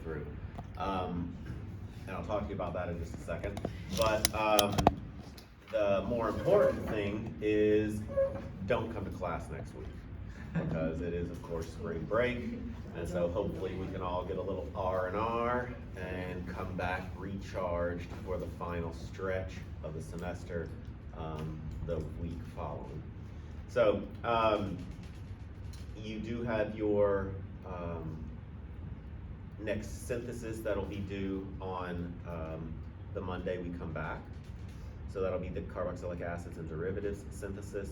through. And I'll talk to you about that in just a second. But the more important thing is don't come to class next week, because it is, of course, spring break. And so hopefully we can all get a little R&R and come back recharged for the final stretch of the semester the week following. So you do have your next synthesis that'll be due on the Monday we come back. So that'll be the carboxylic acids and derivatives synthesis.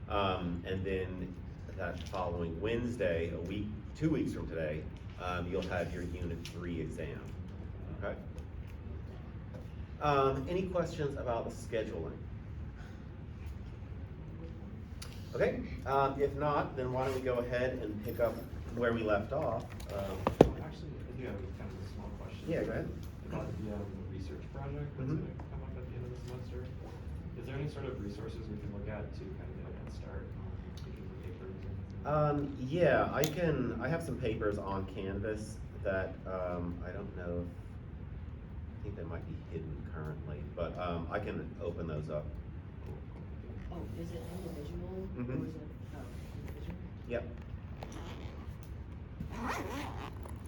And then that following Wednesday, 2 weeks from today, you'll have your Unit 3 exam, okay? Any questions about the scheduling? Okay, if not, then why don't we go ahead and pick up where we left off. Actually, I do have kind of a small question. Yeah, go ahead. About the research project that's going to come up at the end of the semester. Is there any sort of resources we can look at to kind of get a head start on picking the papers? Yeah, I have some papers on Canvas that I don't know, I think they might be hidden currently, but I can open those up. Oh, is it individual or Mhm. is it, individual? Yep.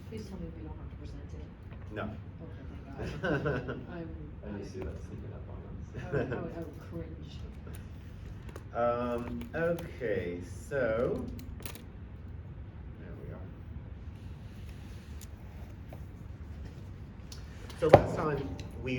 Please tell me we don't have to present it. No. Okay, thank God. I just see that sneaking up on us. I would cringe. Okay, so there we are. So last time we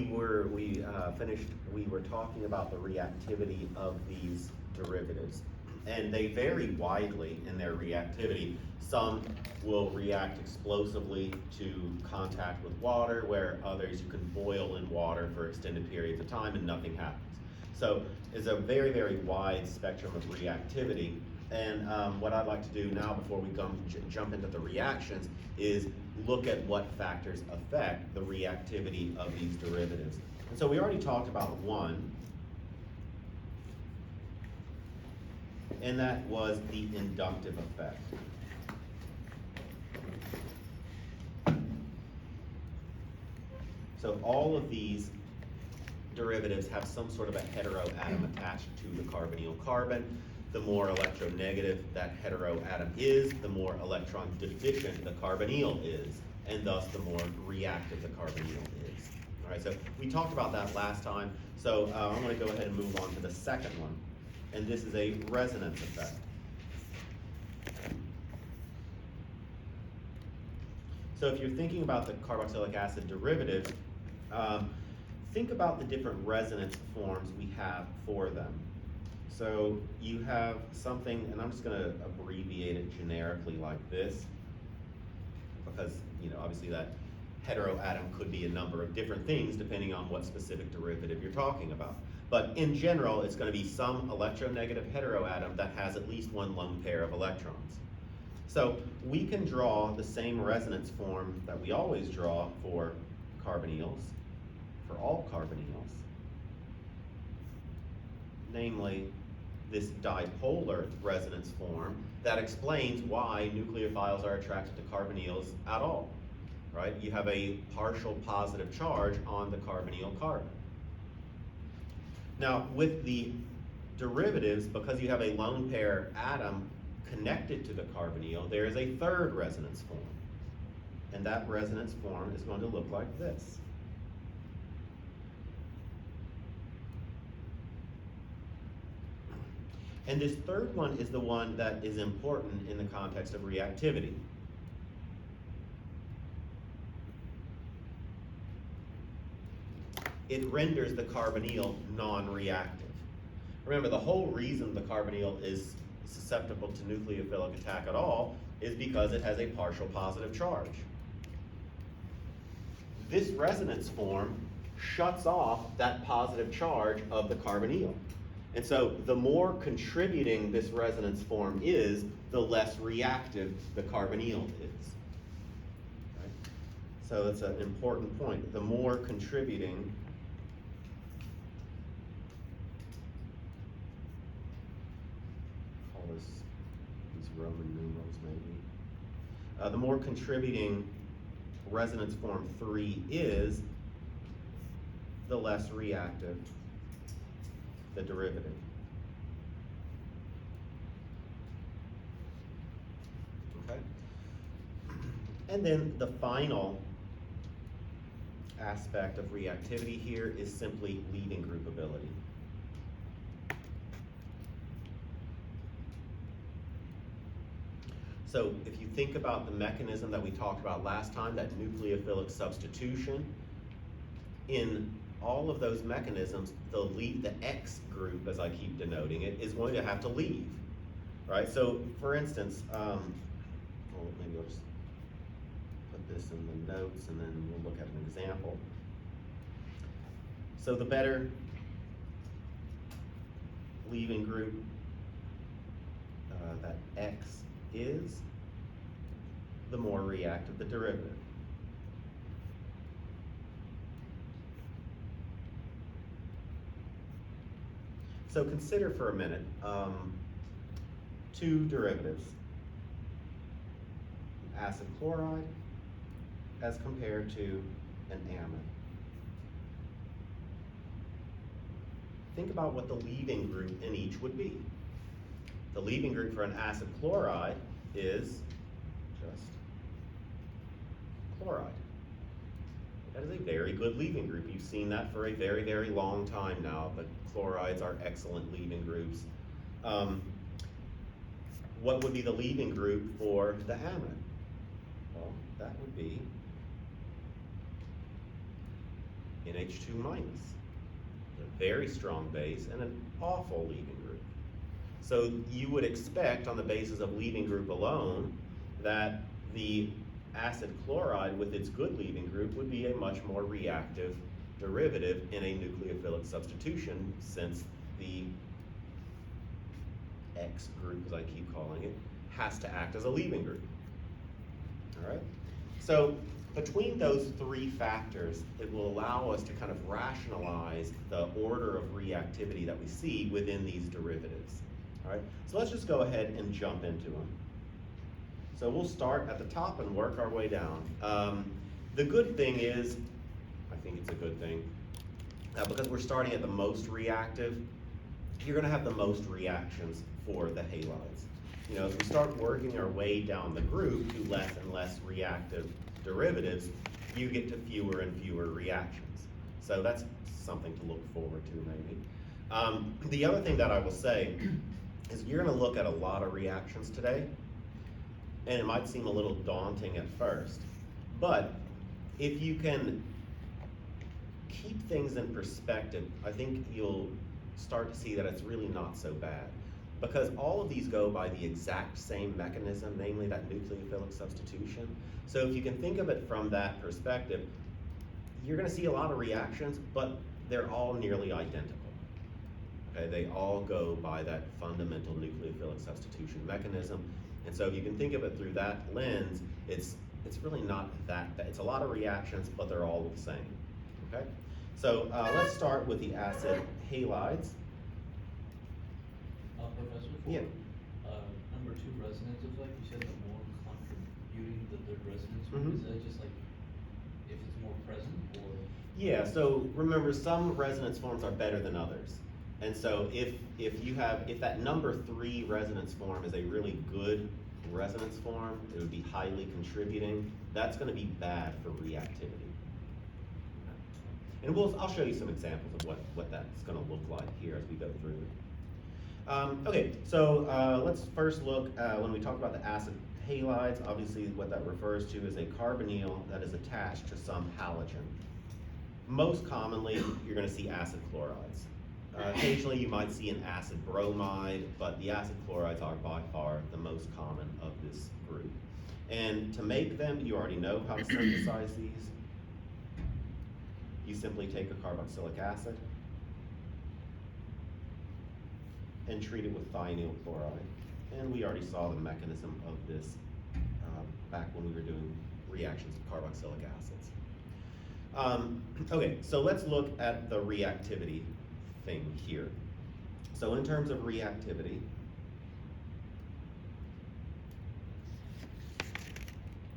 finished, we were talking about the reactivity of these derivatives, and they vary widely in their reactivity. Some will react explosively to contact with water, where others you can boil in water for extended periods of time and nothing happens. So it's a very, very wide spectrum of reactivity. And what I'd like to do now before we jump into the reactions is look at what factors affect the reactivity of these derivatives. And so we already talked about one, and that was the inductive effect. So all of these derivatives have some sort of a heteroatom attached to the carbonyl carbon. The more electronegative that heteroatom is, the more electron deficient the carbonyl is, and thus the more reactive the carbonyl is. All right, so we talked about that last time, so I'm going to go ahead and move on to the second one, and this is a resonance effect. So if you're thinking about the carboxylic acid derivatives, think about the different resonance forms we have for them. So you have something, and I'm just going to abbreviate it generically like this, because obviously that heteroatom could be a number of different things depending on what specific derivative you're talking about. But in general, it's going to be some electronegative heteroatom that has at least one lone pair of electrons. So we can draw the same resonance form that we always draw for carbonyls, for all carbonyls, namely this dipolar resonance form that explains why nucleophiles are attracted to carbonyls at all, right? You have a partial positive charge on the carbonyl carbon. Now, with the derivatives, because you have a lone pair atom connected to the carbonyl, there is a third resonance form. And that resonance form is going to look like this. And this third one is the one that is important in the context of reactivity. It renders the carbonyl non-reactive. Remember, the whole reason the carbonyl is susceptible to nucleophilic attack at all is because it has a partial positive charge. This resonance form shuts off that positive charge of the carbonyl. And so the more contributing this resonance form is, the less reactive the carbonyl is. Right? So it's an important point. The more contributing these Roman numerals maybe. The more contributing resonance form 3 is, the less reactive the derivative. Okay? And then the final aspect of reactivity here is simply leaving group ability. So if you think about the mechanism that we talked about last time, that nucleophilic substitution, in all of those mechanisms, the X group, as I keep denoting it, is going to have to leave, right? So for instance, well, maybe I'll just put this in the notes and then we'll look at an example. So the better leaving group that X is, the more reactive the derivative. So consider for a minute two derivatives. Acid chloride as compared to an amide. Think about what the leaving group in each would be. The leaving group for an acid chloride is just chloride. That is a very good leaving group. You've seen that for a very, very long time now, but chlorides are excellent leaving groups. What would be the leaving group for the amide? Well, that would be NH2 minus. A very strong base and an awful leaving group. So you would expect, on the basis of leaving group alone, that the acid chloride with its good leaving group would be a much more reactive derivative in a nucleophilic substitution, since the X group, as I keep calling it, has to act as a leaving group. All right? So between those three factors, it will allow us to kind of rationalize the order of reactivity that we see within these derivatives. All right? So let's just go ahead and jump into them. So we'll start at the top and work our way down. The good thing is, I think it's a good thing, because we're starting at the most reactive, you're going to have the most reactions for the halides. You know, as we start working our way down the group to less and less reactive derivatives, you get to fewer and fewer reactions. So that's something to look forward to, maybe. The other thing that I will say is you're going to look at a lot of reactions today, and it might seem a little daunting at first, but if you can keep things in perspective, I think you'll start to see that it's really not so bad. Because all of these go by the exact same mechanism, namely that nucleophilic substitution. So if you can think of it from that perspective, you're going to see a lot of reactions, but they're all nearly identical. Okay, they all go by that fundamental nucleophilic substitution mechanism. And so if you can think of it through that lens, it's really not that bad. It's a lot of reactions, but they're all the same. Okay? So let's start with the acid halides. Professor, for Yeah. number 2 resonances, like you said, the more contributing the third resonance, Mhm. is that just like if it's more present, or? Yeah, so remember, some resonance forms are better than others. And so if that number 3 resonance form is a really good resonance form, it would be highly contributing, that's going to be bad for reactivity. And I'll show you some examples of what that's going to look like here as we go through it. Okay, so let's first look, when we talk about the acid halides, obviously what that refers to is a carbonyl that is attached to some halogen. Most commonly, you're going to see acid chlorides. Occasionally you might see an acid bromide, but the acid chlorides are by far the most common of this group. And to make them, you already know how to synthesize these. You simply take a carboxylic acid and treat it with thionyl chloride. And we already saw the mechanism of this back when we were doing reactions of carboxylic acids. Okay, so let's look at the reactivity thing here. So in terms of reactivity,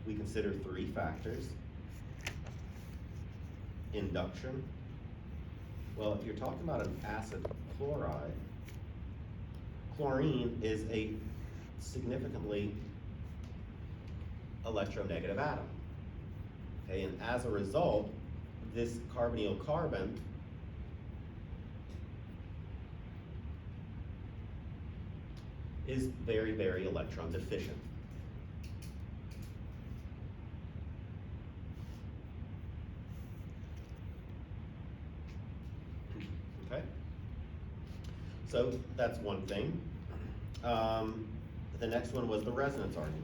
we consider 3 factors. induction? Well, if you're talking about an acid chloride, chlorine is a significantly electronegative atom. Okay, and as a result, this carbonyl carbon is very, very electron deficient. Okay? So that's one thing. The next one was the resonance argument.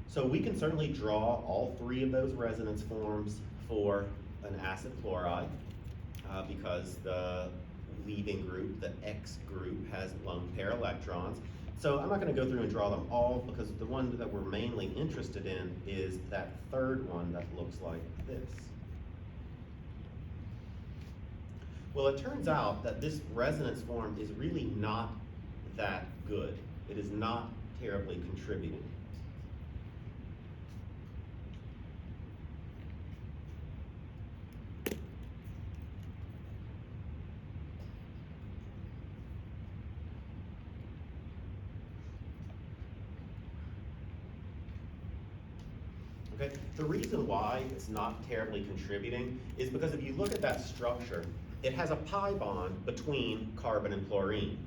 So we can certainly draw all three of those resonance forms for an acid chloride because the leaving group, the X group, has lone pair electrons. So I'm not going to go through and draw them all because the one that we're mainly interested in is that third one that looks like this. Well, it turns out that this resonance form is really not that good. It is not terribly contributing. Okay, the reason why it's not terribly contributing is because if you look at that structure, it has a pi bond between carbon and chlorine.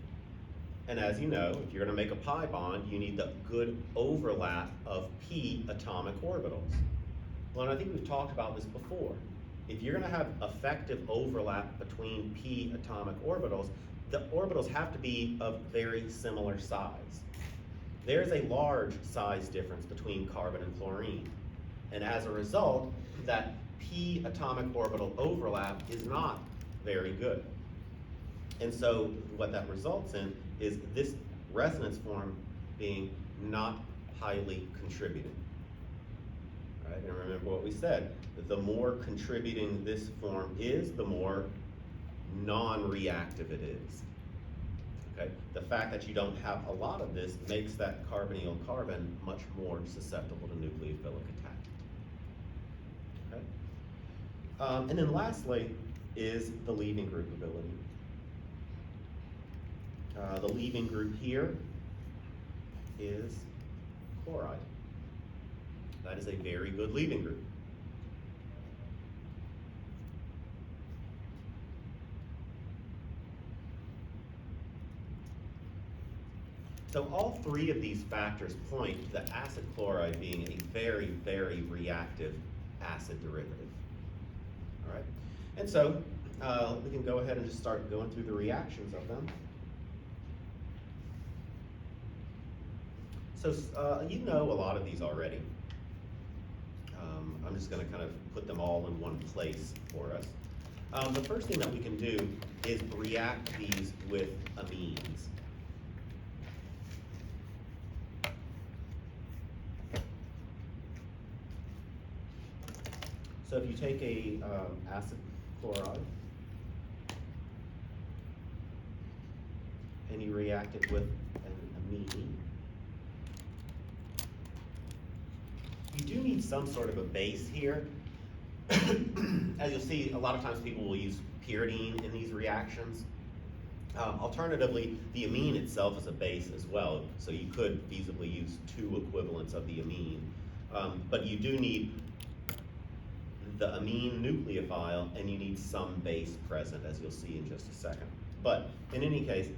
And as you know, if you're going to make a pi bond, you need the good overlap of p atomic orbitals. Well, and I think we've talked about this before. If you're going to have effective overlap between p atomic orbitals, the orbitals have to be of very similar size. There's a large size difference between carbon and chlorine. And as a result, that p atomic orbital overlap is not very good. And so what that results in is this resonance form being not highly contributing. Right? And remember what we said, that the more contributing this form is, the more non-reactive it is. Okay? The fact that you don't have a lot of this makes that carbonyl carbon much more susceptible to nucleophilic attack. Okay? And then lastly is the leaving group ability. The leaving group here is chloride. That is a very good leaving group. So all three of these factors point to the acid chloride being a very, very reactive acid derivative. All right, and so we can go ahead and just start going through the reactions of them. So you know a lot of these already. I'm just going to kind of put them all in one place for us. The first thing that we can do is react these with amines. So if you take a acid chloride and you react it with an amine, you do need some sort of a base here. As you'll see, a lot of times people will use pyridine in these reactions. Alternatively, the amine itself is a base as well, so you could feasibly use two equivalents of the amine. But you do need the amine nucleophile, and you need some base present, as you'll see in just a second. But in any case,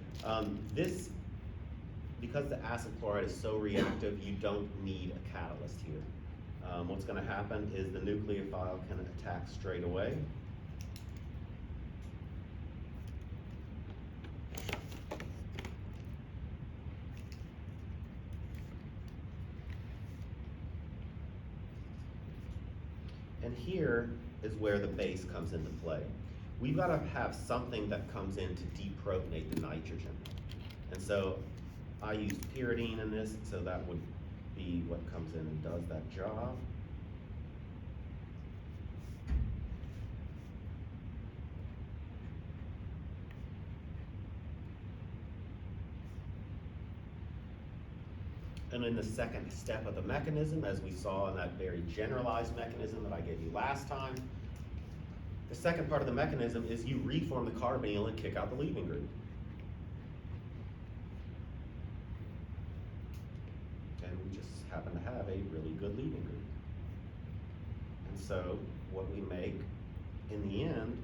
because the acid chloride is so reactive, you don't need a catalyst here. What's going to happen is the nucleophile can attack straight away. And here is where the base comes into play. We've got to have something that comes in to deprotonate the nitrogen. And so I use pyridine in this, so that would be what comes in and does that job. And in the second step of the mechanism, as we saw in that very generalized mechanism that I gave you last time, the second part of the mechanism is you reform the carbonyl and kick out the leaving group. And we just happen to have a really good leaving group. And so what we make in the end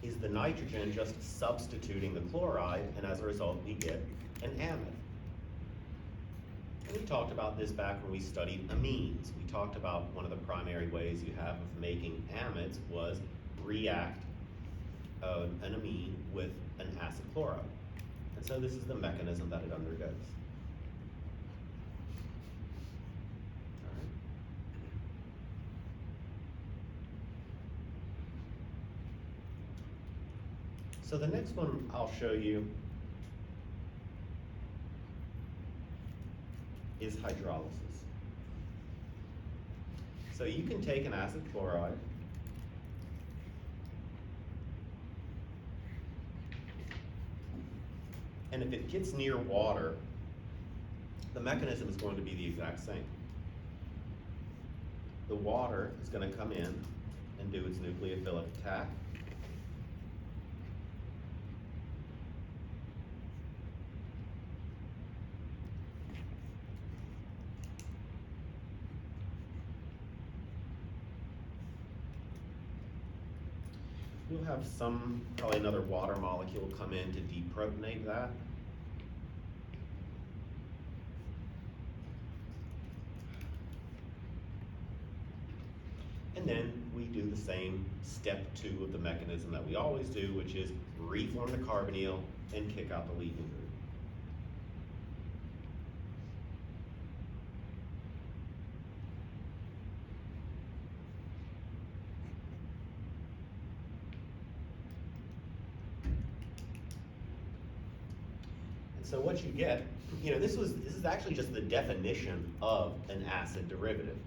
is the nitrogen just substituting the chloride, and as a result we get an amide. And we talked about this back when we studied amines. We talked about one of the primary ways you have of making amides was react an amine with an acid chloride. And so this is the mechanism that it undergoes. All right. So the next one I'll show you is hydrolysis. So you can take an acid chloride and if it gets near water, the mechanism is going to be the exact same. The water is going to come in and do its nucleophilic attack. You'll have probably another water molecule come in to deprotonate that. And then we do the same step 2 of the mechanism that we always do, which is reform the carbonyl and kick out the leaving group. So what you get, this is actually just the definition of an acid derivative,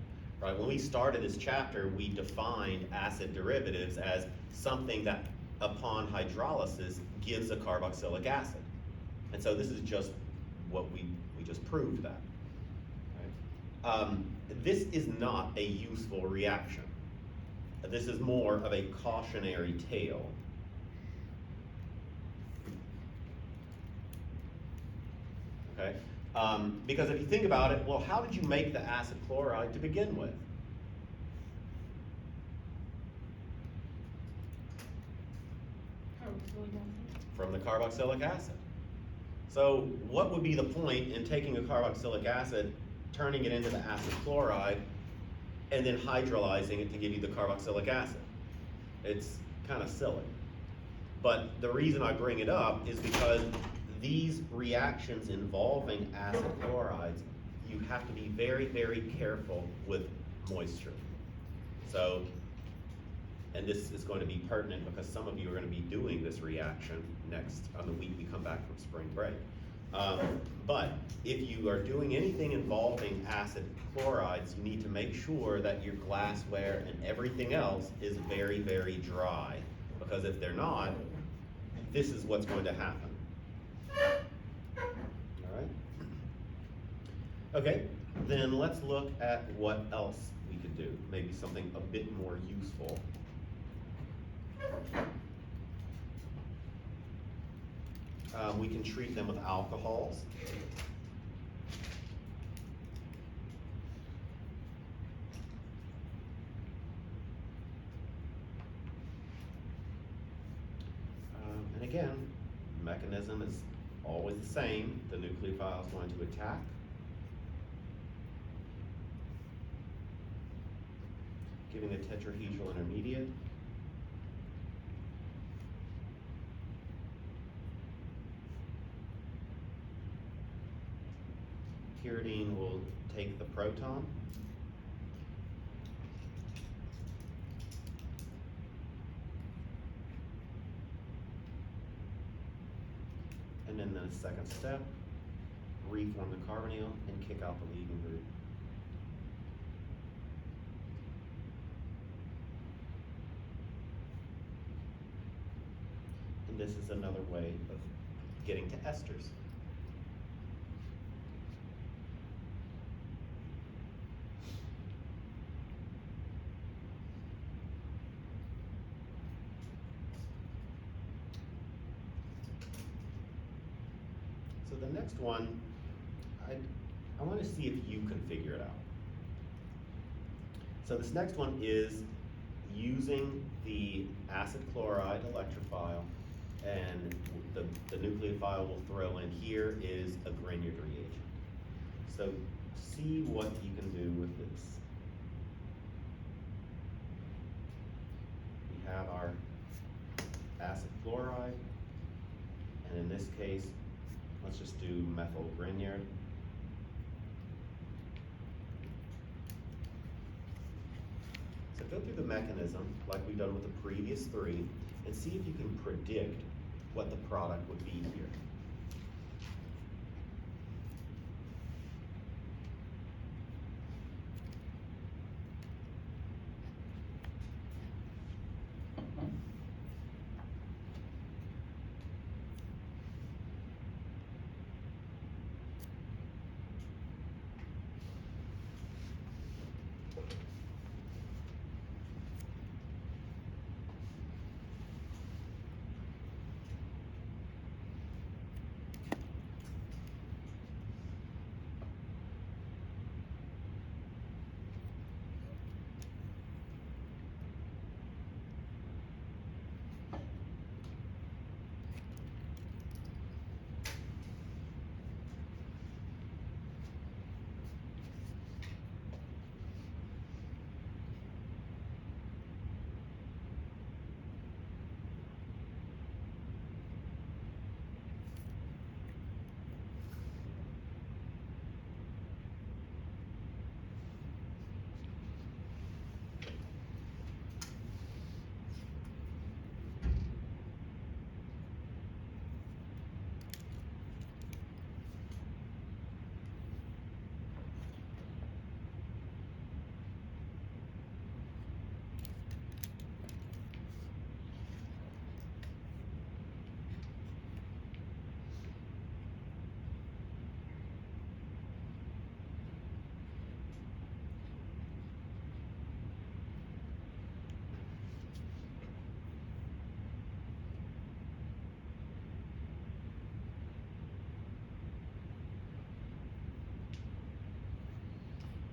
right? When we started this chapter, we defined acid derivatives as something that upon hydrolysis gives a carboxylic acid. And so this is just what we just proved that, right? This is not a useful reaction. This is more of a cautionary tale. Okay? Because if you think about it, well, how did you make the acid chloride to begin with? From the carboxylic acid. So what would be the point in taking a carboxylic acid, turning it into the acid chloride, and then hydrolyzing it to give you the carboxylic acid? It's kind of silly. But the reason I bring it up is because these reactions involving acid chlorides, you have to be very, very careful with moisture. So, and this is going to be pertinent because some of you are going to be doing this reaction next on the week we come back from spring break. But if you are doing anything involving acid chlorides, you need to make sure that your glassware and everything else is very, very dry. Because if they're not, this is what's going to happen. All right. Okay, then let's look at what else we could do. Maybe something a bit more useful. We can treat them with alcohols. And again, the mechanism is always the same. The nucleophile is going to attack. Giving a tetrahedral intermediate. Pyridine will take the proton. And then the second step, reform the carbonyl and kick out the leaving group. And this is another way of getting to esters. So the next one, I want to see if you can figure it out. So this next one is using the acid chloride electrophile, and the nucleophile we'll throw in here is a Grignard reagent. So see what you can do with this. We have our acid chloride, and in this case, let's just do methyl Grignard. So go through the mechanism like we've done with the previous three and see if you can predict what the product would be here.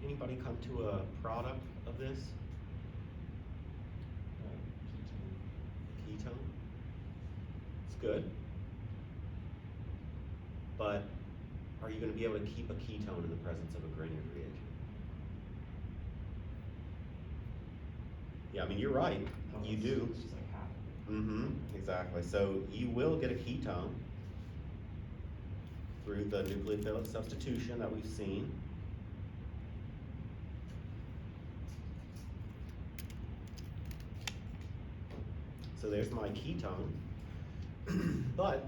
Anybody come to a product of this? Ketone. It's good. But are you going to be able to keep a ketone in the presence of a Grignard reagent? Yeah, I mean, you're right. No, You it's- do. It's just like half. Mm-hmm, exactly. So you will get a ketone through the nucleophilic substitution that we've seen. So there's my ketone. But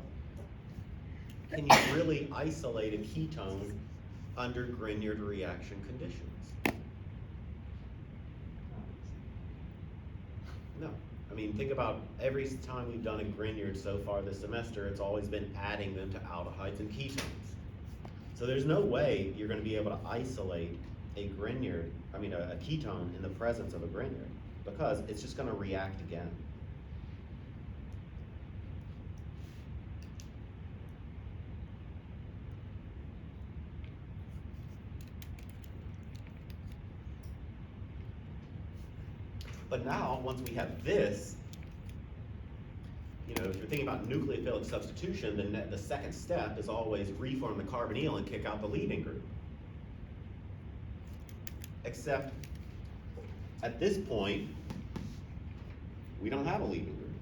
can you really isolate a ketone under Grignard reaction conditions? No. I mean, think about every time we've done a Grignard so far this semester, it's always been adding them to aldehydes and ketones. So there's no way you're going to be able to isolate a Grignard, a ketone in the presence of a Grignard, because it's just going to react again. But now, once we have this, if you're thinking about nucleophilic substitution, then the second step is always reform the carbonyl and kick out the leaving group. Except, at this point, we don't have a leaving group.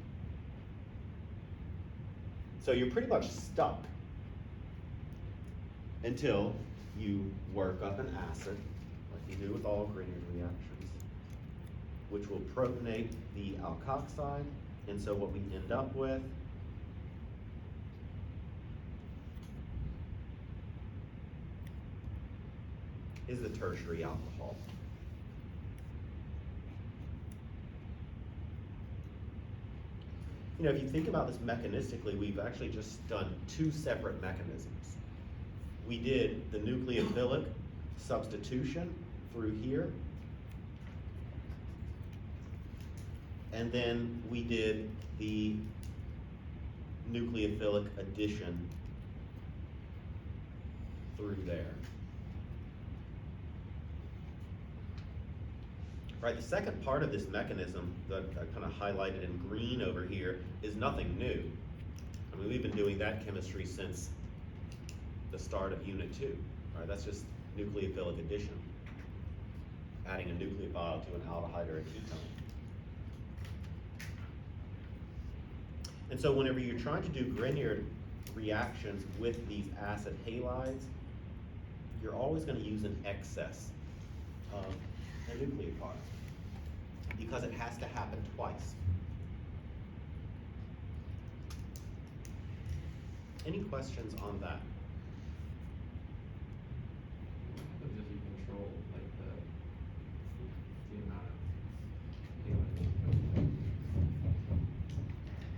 So you're pretty much stuck until you work up an acid, like you do with all Grignard reactions, which will protonate the alkoxide. And so what we end up with is the tertiary alcohol. you know, if you think about this mechanistically, we've actually just done two separate mechanisms. We did the nucleophilic substitution through here. And then we did the nucleophilic addition through there. Right, the second part of this mechanism that I kind of highlighted in green over here is nothing new. I mean, we've been doing that chemistry since the start of Unit 2. Right, that's just nucleophilic addition, adding a nucleophile to an aldehyde or a ketone. And so whenever you're trying to do Grignard reactions with these acid halides, you're always going to use an excess of a nucleophile because it has to happen twice. Any questions on that? What happens if you control like the amount of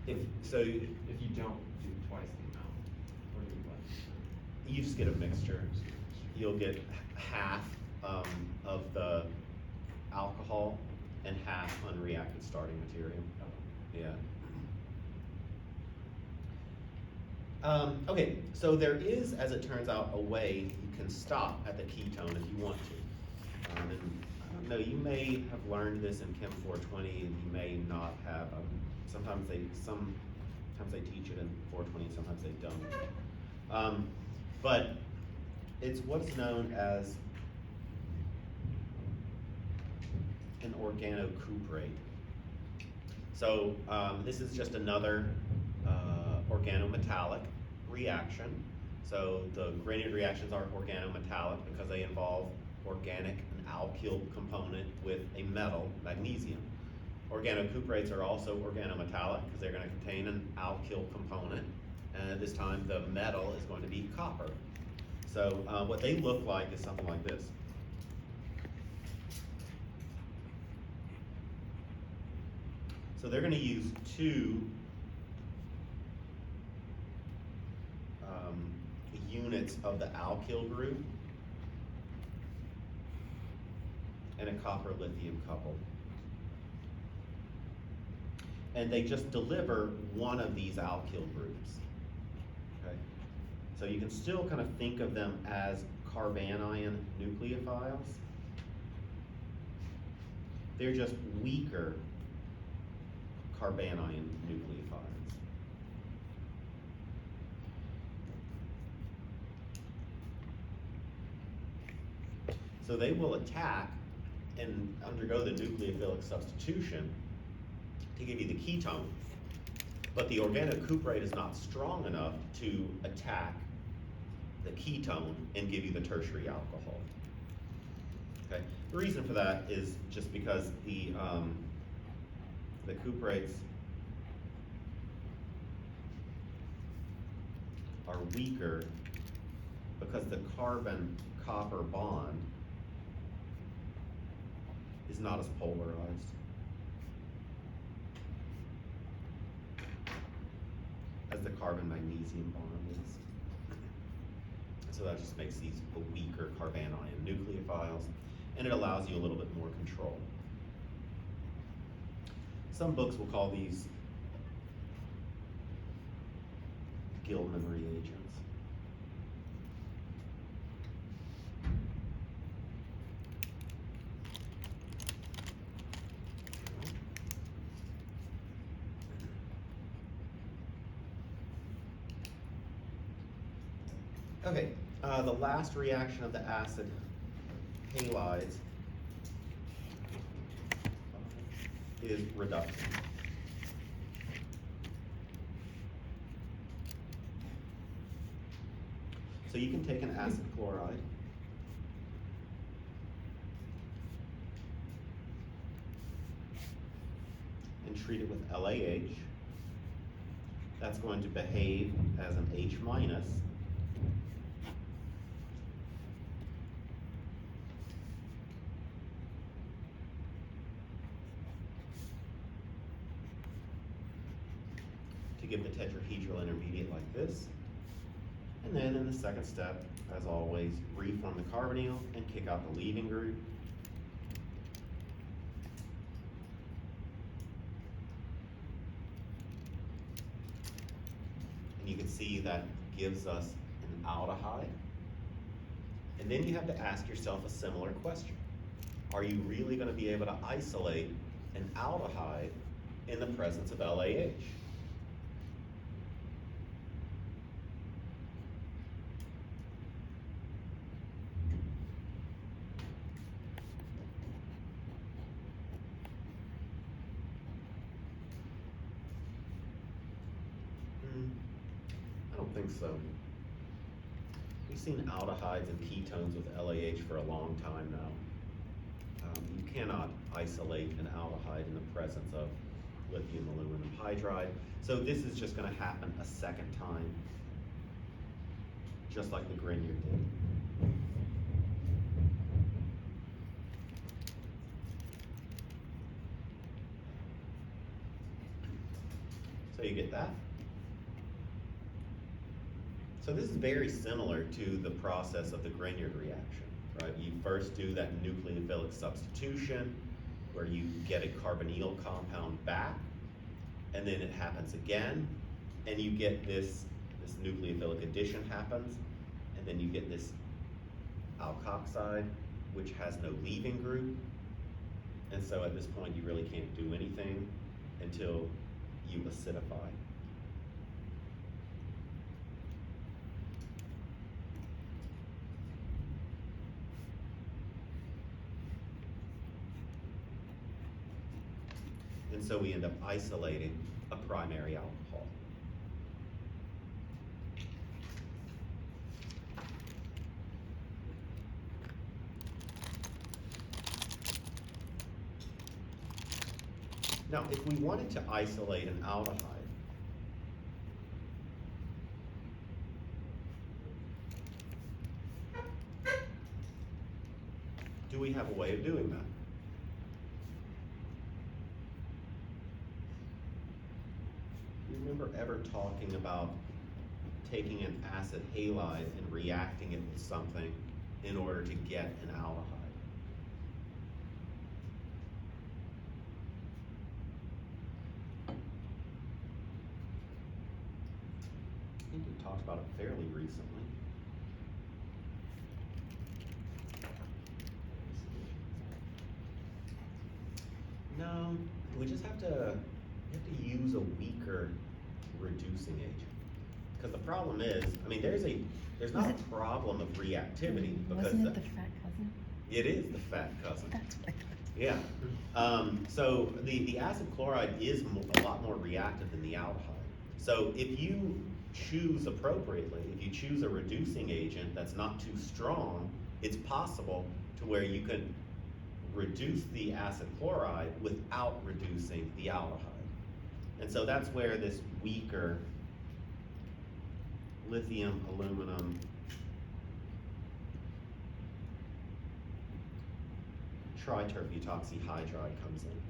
halide? If you don't do twice the amount, what do you like? You just get a mixture. You'll get half of the alcohol and half unreacted starting material. Yeah. Okay, so there is, as it turns out, a way you can stop at the ketone if you want to. And I don't know, you may have learned this in Chem 420 and you may not have. Sometimes they teach it in 420, sometimes they don't. But it's what's known as an organocuprate. So this is just another organometallic reaction. So the Grignard reactions are organometallic because they involve organic and alkyl component with a metal, magnesium. Organocuprates are also organometallic because they're going to contain an alkyl component, and this time the metal is going to be copper. So what they look like is something like this. So they're going to use two units of the alkyl group and a copper lithium couple. And they just deliver one of these alkyl groups. Okay? So you can still kind of think of them as carbanion nucleophiles. They're just weaker carbanion nucleophiles. So they will attack and undergo the nucleophilic substitution to give you the ketone, but the organocuprate is not strong enough to attack the ketone and give you the tertiary alcohol. Okay, the reason for that is just because the cuprates are weaker because the carbon-copper bond is not as polarized. As the carbon-magnesium bond is. So that just makes these a weaker carbanion nucleophiles, and it allows you a little bit more control. Some books will call these Gilman reagents. Okay, the last reaction of the acid halides is reduction. So you can take an acid chloride and treat it with LAH. That's going to behave as an H minus. give the tetrahedral intermediate like this. And then in the second step, as always, reform the carbonyl and kick out the leaving group. And you can see that gives us an aldehyde. And then you have to ask yourself a similar question. Are you really going to be able to isolate an aldehyde in the presence of LAH? I don't think so. We've seen aldehydes and ketones with LAH for a long time now. You cannot isolate an aldehyde in the presence of lithium aluminum hydride. So this is just going to happen a second time, just like the Grignard did. So you get that? So this is very similar to the process of the Grignard reaction, right? You first do that nucleophilic substitution where you get a carbonyl compound back, and then it happens again, and you get this nucleophilic addition happens, and then you get this alkoxide, which has no leaving group. And so at this point, you really can't do anything until you acidify. And so we end up isolating a primary alcohol. Now, if we wanted to isolate an aldehyde, do we have a way of doing that? Do you remember ever talking about taking an acid halide and reacting it with something in order to get an aldehyde? I think we talked about it fairly recently. No, we just have to use a weaker reducing agent. Because the problem is, I mean, there's not a problem of reactivity because Wasn't it the fat cousin? it is the fat cousin. That's what I thought. Yeah. So the acid chloride is a lot more reactive than the aldehyde. So if you choose appropriately, if you choose a reducing agent that's not too strong, it's possible to where you can reduce the acid chloride without reducing the aldehyde. And so that's where this weaker lithium aluminum triterbutoxyhydride comes in.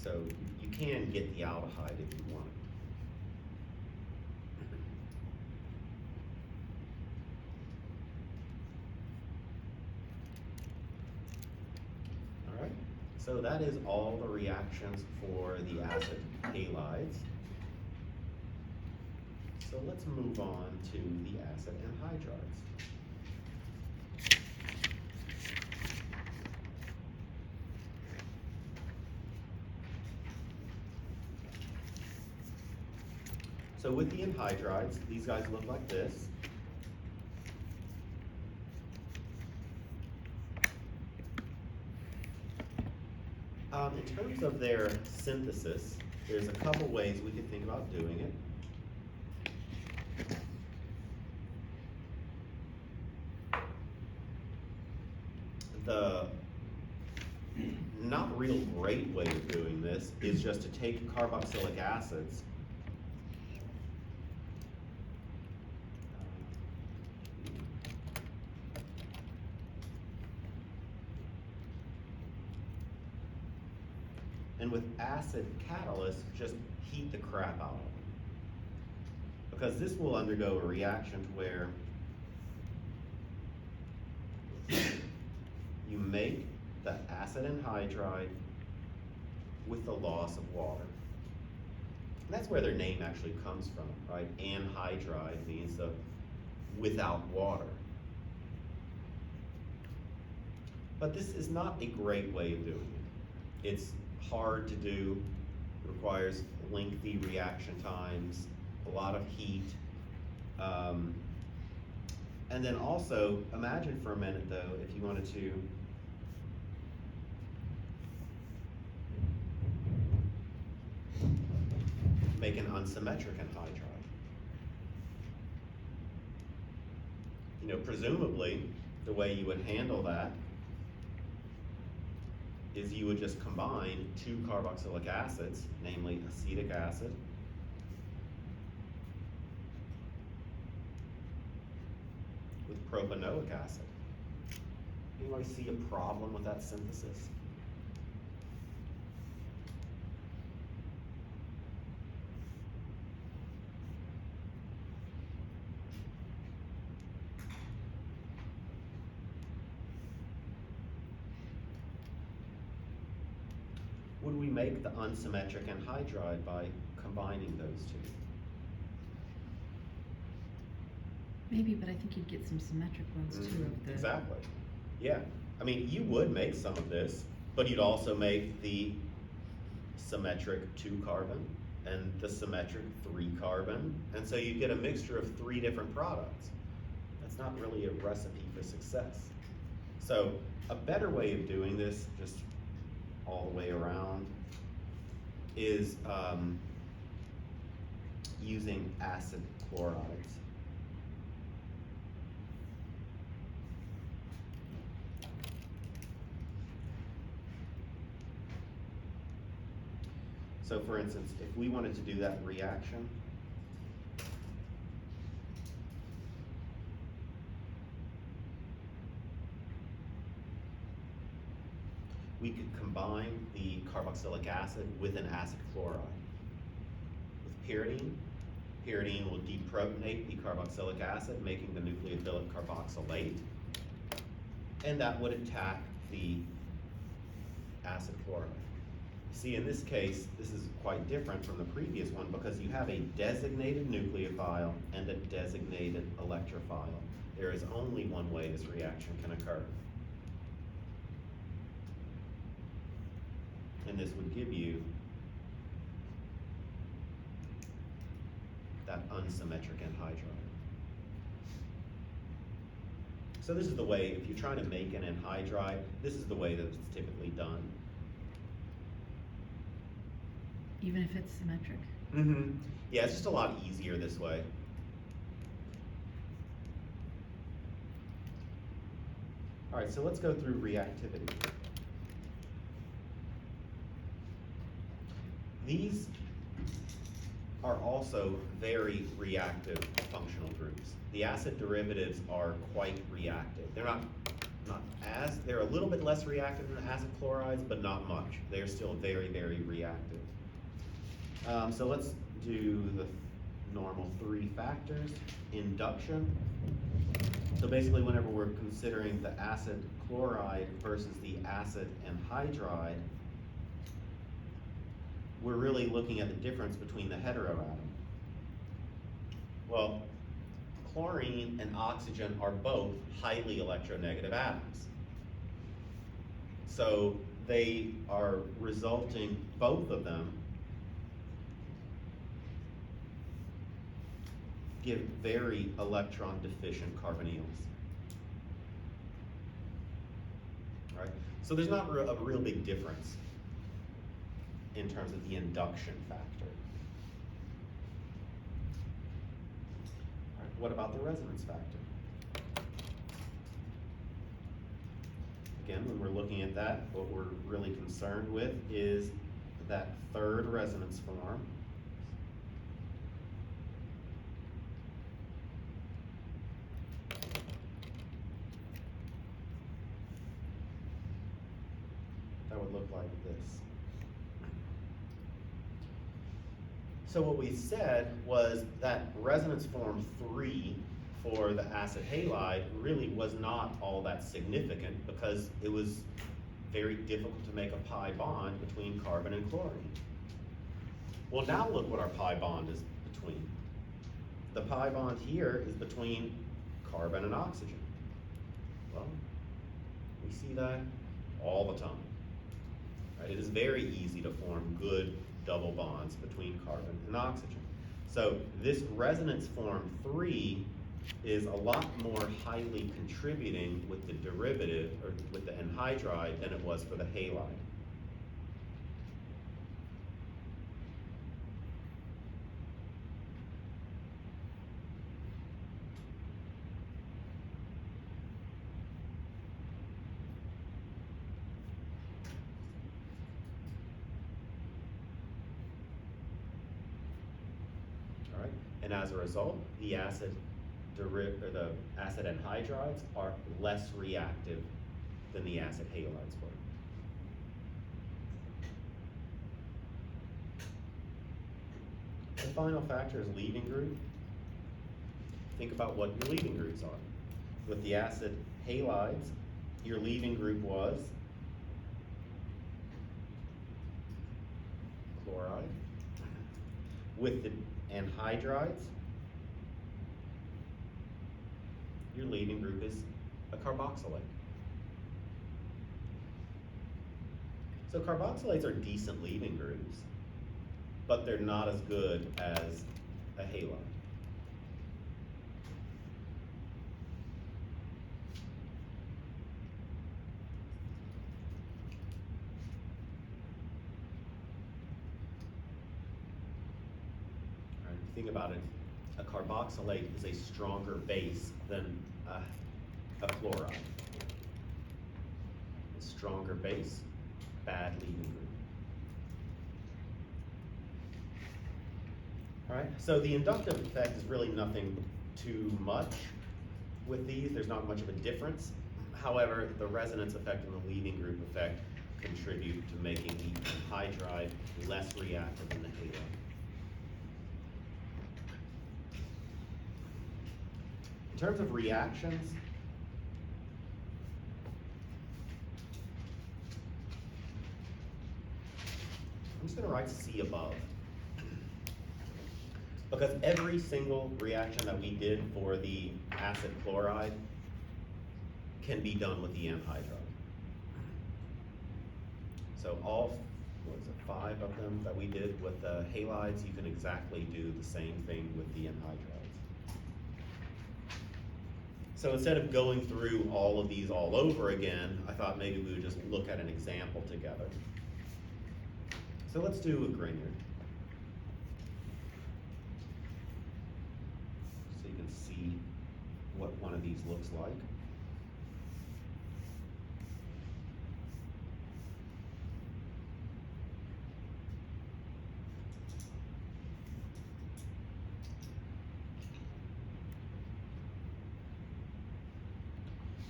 So you can get the aldehyde if you want. All right, so that is all the reactions for the acid halides. So let's move on to the acid anhydrides. So with the anhydrides, these guys look like this. In terms of their synthesis, there's a couple ways we could think about doing it. The not real great way of doing this is just to take carboxylic acids And with acid catalysts, just heat the crap out of them. Because this will undergo a reaction to where you make the acid anhydride with the loss of water. And that's where their name actually comes from, right? Anhydride means the without water. But this is not a great way of doing it. It's hard to do, it requires lengthy reaction times, a lot of heat. And then also, imagine for a minute though, if you wanted to make an unsymmetric anhydride. You know, presumably, the way you would handle that is you would just combine two carboxylic acids, namely acetic acid with propanoic acid. Anybody see a problem with that synthesis? Would we make the unsymmetric anhydride by combining those two? Maybe, but I think you'd get some symmetric ones too of the. Exactly. Yeah. I mean, you would make some of this, but you'd also make the symmetric 2-carbon and the symmetric 3-carbon. And so you get a mixture of 3 different products. That's not really a recipe for success. So a better way of doing this, just all the way around, is using acid chlorides. So for instance, if we wanted to do that reaction, we could combine the carboxylic acid with an acid chloride. With pyridine, pyridine will deprotonate the carboxylic acid, making the nucleophilic carboxylate, and that would attack the acid chloride. See, in this case, this is quite different from the previous one because you have a designated nucleophile and a designated electrophile. There is only one way this reaction can occur. And this would give you that unsymmetric anhydride. So this is the way, if you're trying to make an anhydride, this is the way that it's typically done. Even if it's symmetric. Mm-hmm. Yeah, it's just a lot easier this way. All right, so let's go through reactivity. These are also very reactive functional groups. The acid derivatives are quite reactive. They're they're a little bit less reactive than the acid chlorides, but not much. They're still very, very reactive. So let's do the normal 3 factors. Induction. So basically whenever we're considering the acid chloride versus the acid anhydride, we're really looking at the difference between the heteroatom. Well, chlorine and oxygen are both highly electronegative atoms. So they are resulting, both of them give very electron deficient carbonyls. All right? So there's not a real big difference in terms of the induction factor. All right, what about the resonance factor? Again, when we're looking at that, what we're really concerned with is that 3rd resonance form. That would look like this. So what we said was that resonance form 3 for the acid halide really was not all that significant because it was very difficult to make a pi bond between carbon and chlorine. Well, now look what our pi bond is between. The pi bond here is between carbon and oxygen. Well, we see that all the time. Right? It is very easy to form good double bonds between carbon and oxygen. So this resonance form 3 is a lot more highly contributing with the derivative, or with the anhydride, than it was for the halide. All right, and as a result, the acid anhydrides are less reactive than the acid halides were. The final factor is leaving group. Think about what your leaving groups are. With the acid halides, your leaving group was chloride. With the anhydrides, your leaving group is a carboxylate. So carboxylates are decent leaving groups, but they're not as good as a halide. All right, think about it. A carboxylate is a stronger base than a chloride. A stronger base, bad leaving group. All right, so the inductive effect is really nothing too much with these. There's not much of a difference. However, the resonance effect and the leaving group effect contribute to making the anhydride less reactive than the halide. In terms of reactions, I'm just going to write C above. Because every single reaction that we did for the acid chloride can be done with the anhydride. So all, what is it, 5 of them that we did with the halides, you can exactly do the same thing with the anhydrides. So instead of going through all of these all over again, I thought maybe we would just look at an example together. So let's do a Grignard. So you can see what one of these looks like.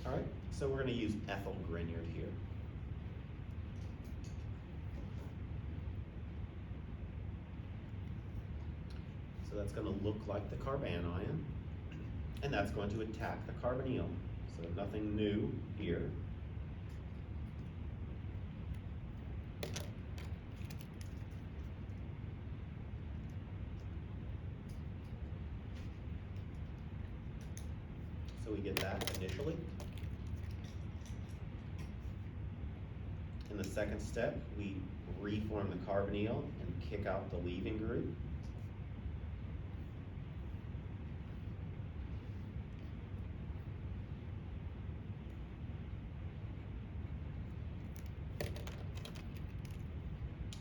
All right, so we're going to use ethyl Grignard here. So that's going to look like the carbanion, and that's going to attack the carbonyl. So nothing new here. So we get that initially. In the second step, we reform the carbonyl and kick out the leaving group.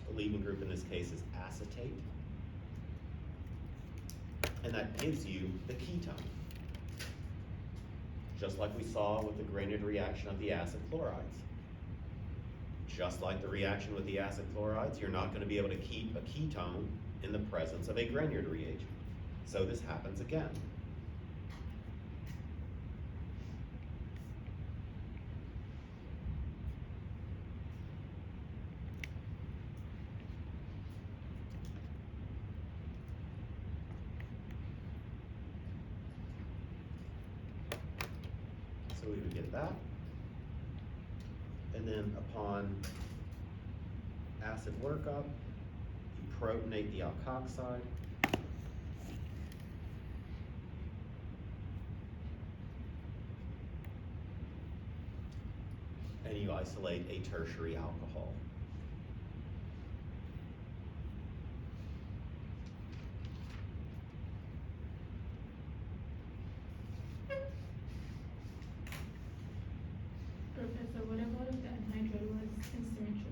The leaving group in this case is acetate. And that gives you the ketone. Just like we saw with the Grignard reaction of the acid chlorides. Just like the reaction with the acid chlorides, you're not going to be able to keep a ketone in the presence of a Grignard reagent. So this happens again. that. And then upon acid workup, you protonate the alkoxide. And you isolate a tertiary alcohol. Professor, what about if the anhydride was unsymmetrical?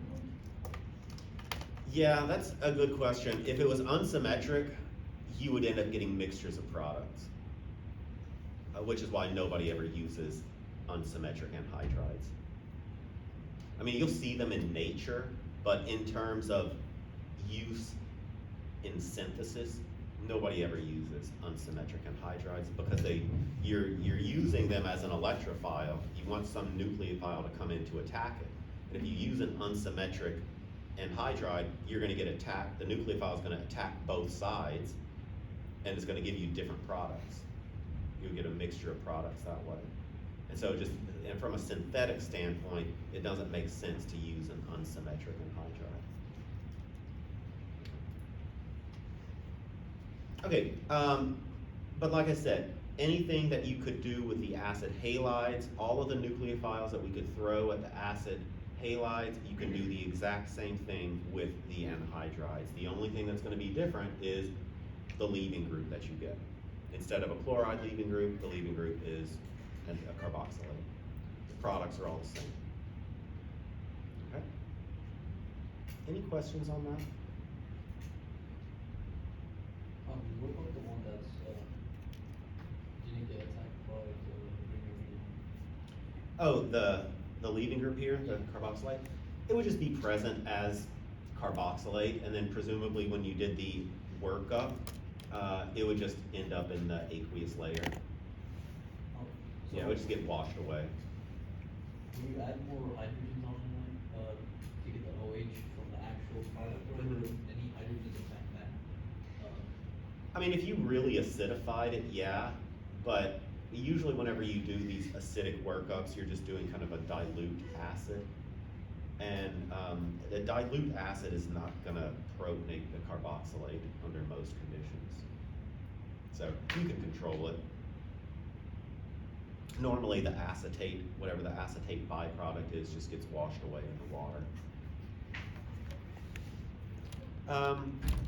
Yeah, that's a good question. If it was unsymmetric, you would end up getting mixtures of products, which is why nobody ever uses unsymmetric anhydrides. I mean, you'll see them in nature, but in terms of use in synthesis, nobody ever uses unsymmetric anhydrides because you're using them as an electrophile. You want some nucleophile to come in to attack it. And if you use an unsymmetric anhydride, you're gonna get attacked, the nucleophile is gonna attack both sides, and it's gonna give you different products. You'll get a mixture of products that way. And so just, and from a synthetic standpoint, it doesn't make sense to use an unsymmetric anhydride. Okay, but like I said, anything that you could do with the acid halides, all of the nucleophiles that we could throw at the acid halides, you can do the exact same thing with the anhydrides. The only thing that's gonna be different is the leaving group that you get. Instead of a chloride leaving group, the leaving group is a carboxylate. The products are all the same. Okay? Any questions on that? What about the one that's, didn't get attacked by the ringer? Oh, the leaving group here, the carboxylate, it would just be present as carboxylate, and then presumably when you did the workup, it would just end up in the aqueous layer. Oh, Yeah, it would just get washed away. Do you add more hydrogens on to get the OH from the actual product, or Mhm. any hydrogens affect that? I mean, if you really acidified it, yeah, but usually whenever you do these acidic workups, you're just doing kind of a dilute acid. And the dilute acid is not gonna protonate the carboxylate under most conditions. So you can control it. Normally the acetate, whatever the acetate byproduct is, just gets washed away in the water.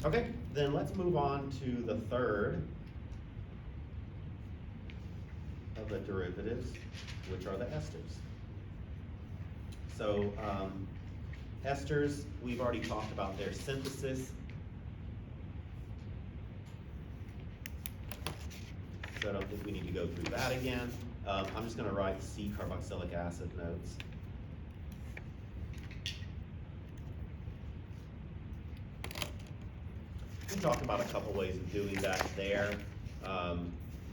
Okay, then let's move on to the third of the derivatives, which are the esters. So, esters, we've already talked about their synthesis. So I don't think we need to go through that again. I'm just gonna write C carboxylic acid notes. We talked about a couple ways of doing that there.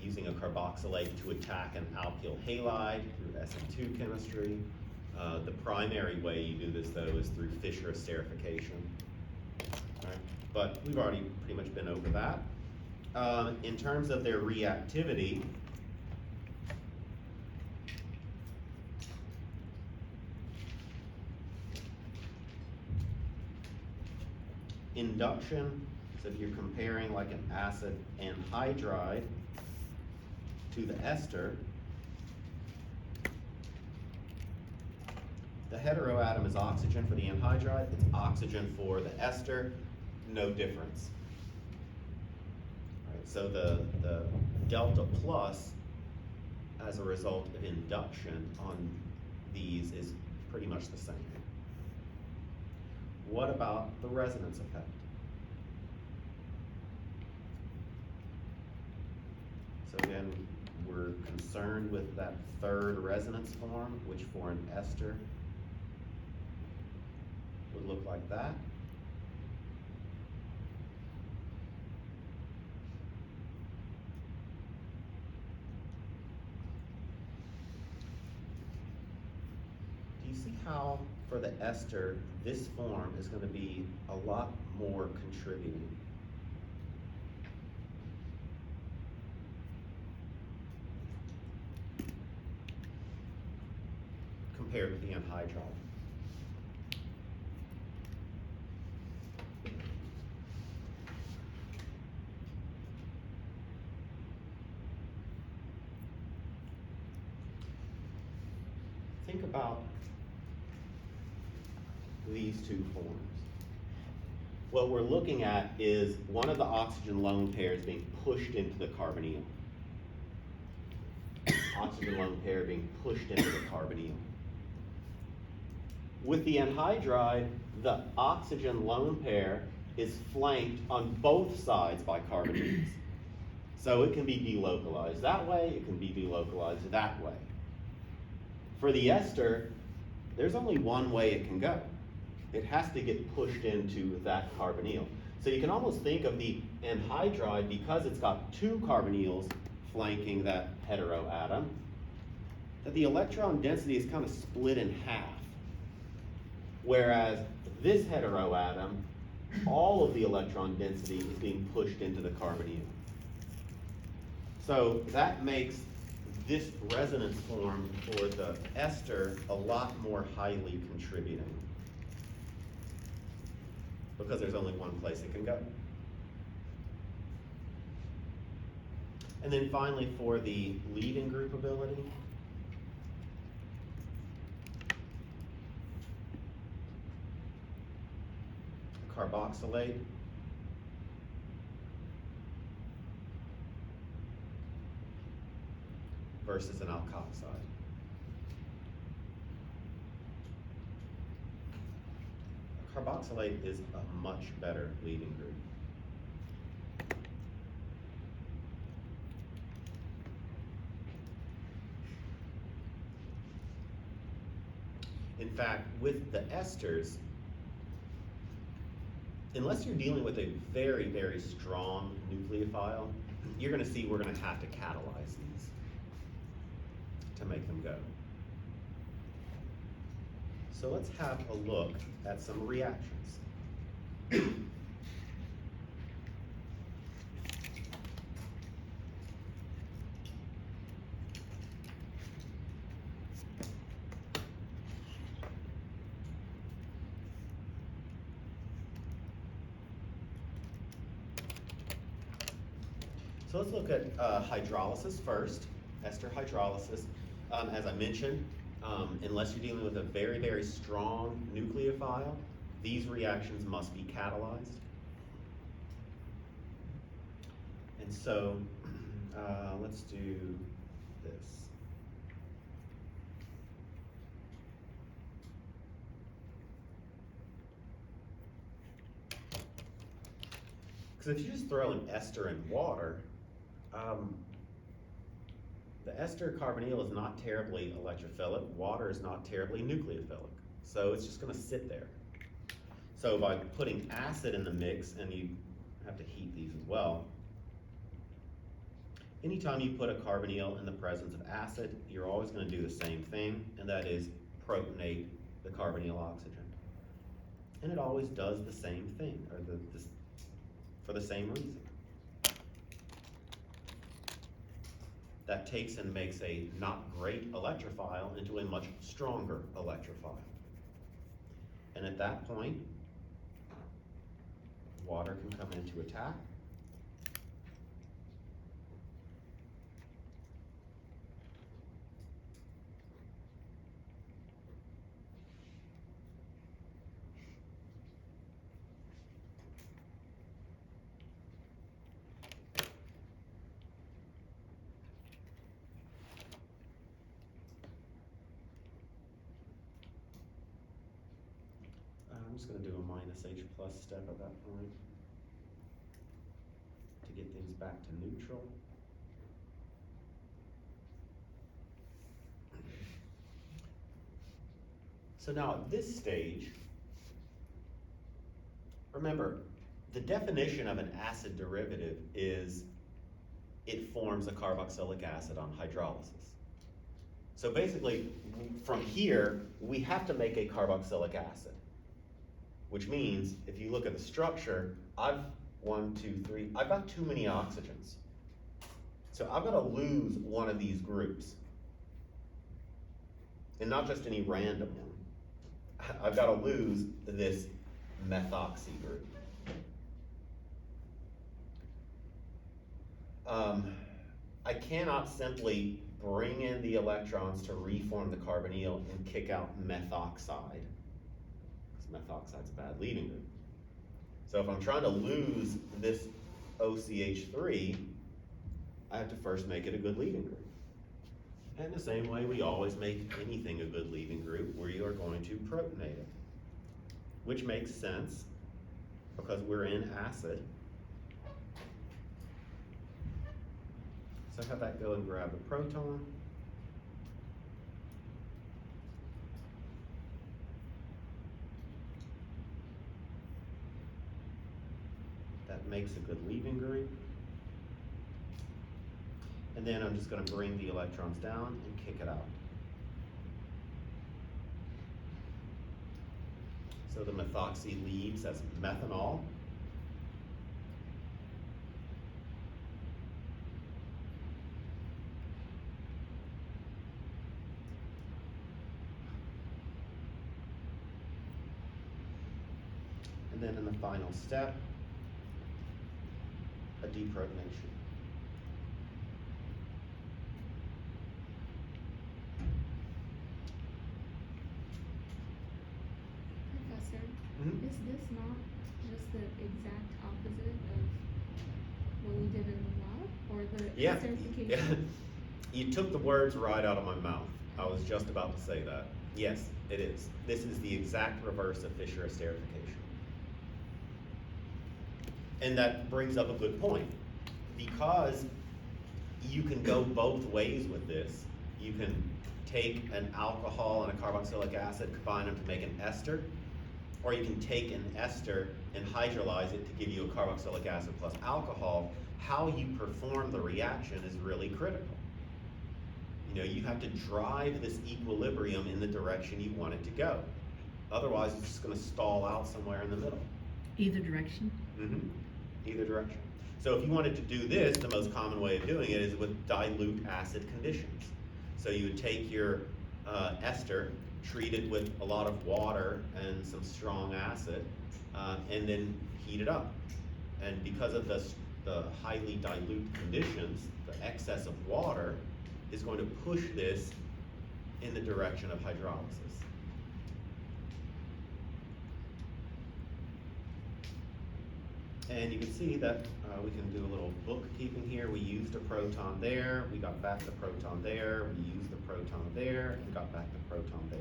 Using a carboxylate to attack an alkyl halide through SN2 chemistry. The primary way you do this though is through Fischer esterification. All right. But we've already pretty much been over that. In terms of their reactivity, induction, so if you're comparing like an acid anhydride to the ester, the heteroatom is oxygen for the anhydride, it's oxygen for the ester, no difference. All right, so the delta plus as a result of induction on these is pretty much the same. What about the resonance effect? So again, we're concerned with that third resonance form, which for an ester would look like that. Do you see how for the ester, this form is going to be a lot more contributing? paired with the anhydride. Think about these two forms. What we're looking at is one of the oxygen lone pairs being pushed into the carbonyl. Oxygen lone pair being pushed into the carbonyl. With the anhydride, the oxygen lone pair is flanked on both sides by carbonyls. So it can be delocalized that way, it can be delocalized that way. For the ester, there's only one way it can go. It has to get pushed into that carbonyl. So you can almost think of the anhydride, because it's got two carbonyls flanking that heteroatom, that the electron density is kind of split in half. Whereas this heteroatom, all of the electron density is being pushed into the carbonyl. So that makes this resonance form for the ester a lot more highly contributing, because there's only one place it can go. And then finally, for the leaving group ability, carboxylate versus an alkoxide. Carboxylate is a much better leaving group. In fact, with the esters, unless you're dealing with a very, very strong nucleophile, you're going to see we're going to have to catalyze these to make them go. So let's have a look at some reactions. So let's look at hydrolysis first, ester hydrolysis. As I mentioned, unless you're dealing with a very, very strong nucleophile, these reactions must be catalyzed. And so let's do this. Because if you just throw an ester in water, the ester carbonyl is not terribly electrophilic. Water is not terribly nucleophilic. So it's just going to sit there. So by putting acid in the mix, and you have to heat these as well, anytime you put a carbonyl in the presence of acid, you're always going to do the same thing, and that is protonate the carbonyl oxygen. And it always does the same thing, or for the same reason. That takes and makes a not great electrophile into a much stronger electrophile. And at that point, water can come in to attack. I'm just going to do a minus H plus step at that point to get things back to neutral. So now at this stage, remember, the definition of an acid derivative is it forms a carboxylic acid on hydrolysis. So basically, from here, we have to make a carboxylic acid. Which means, if you look at the structure, I've got too many oxygens. So I've got to lose one of these groups. and not just any random one. I've gotta lose this methoxy group. I cannot simply bring in the electrons to reform the carbonyl and kick out methoxide, because methoxide's a bad leaving group. So if I'm trying to lose this OCH3, I have to first make it a good leaving group. And the same way we always make anything a good leaving group, we are going to protonate it. Which makes sense, because we're in acid. So have that go and grab the proton. That makes a good leaving group. And then I'm just gonna bring the electrons down and kick it out. So the methoxy leaves as methanol. And then in the final step, a deprotonation. Professor, Mhm. is this not just the exact opposite of what we did in the lab, or the Yeah, esterification? you took the words right out of my mouth. I was just about to say that. Yes, it is. This is the exact reverse of Fischer esterification. And that brings up a good point, because you can go both ways with this. You can take an alcohol and a carboxylic acid, combine them to make an ester, or you can take an ester and hydrolyze it to give you a carboxylic acid plus alcohol. How you perform the reaction is really critical. You know, you have to drive this equilibrium in the direction you want it to go. Otherwise, it's just gonna stall out somewhere in the middle. Either direction? Either direction. So if you wanted to do this, the most common way of doing it is with dilute acid conditions. So you would take your ester, treat it with a lot of water and some strong acid, and then heat it up. And because of the highly dilute conditions, the excess of water is going to push this in the direction of hydrolysis. And you can see that we can do a little bookkeeping here. We used a proton there, we got back the proton there, we used the proton there, and got back the proton there.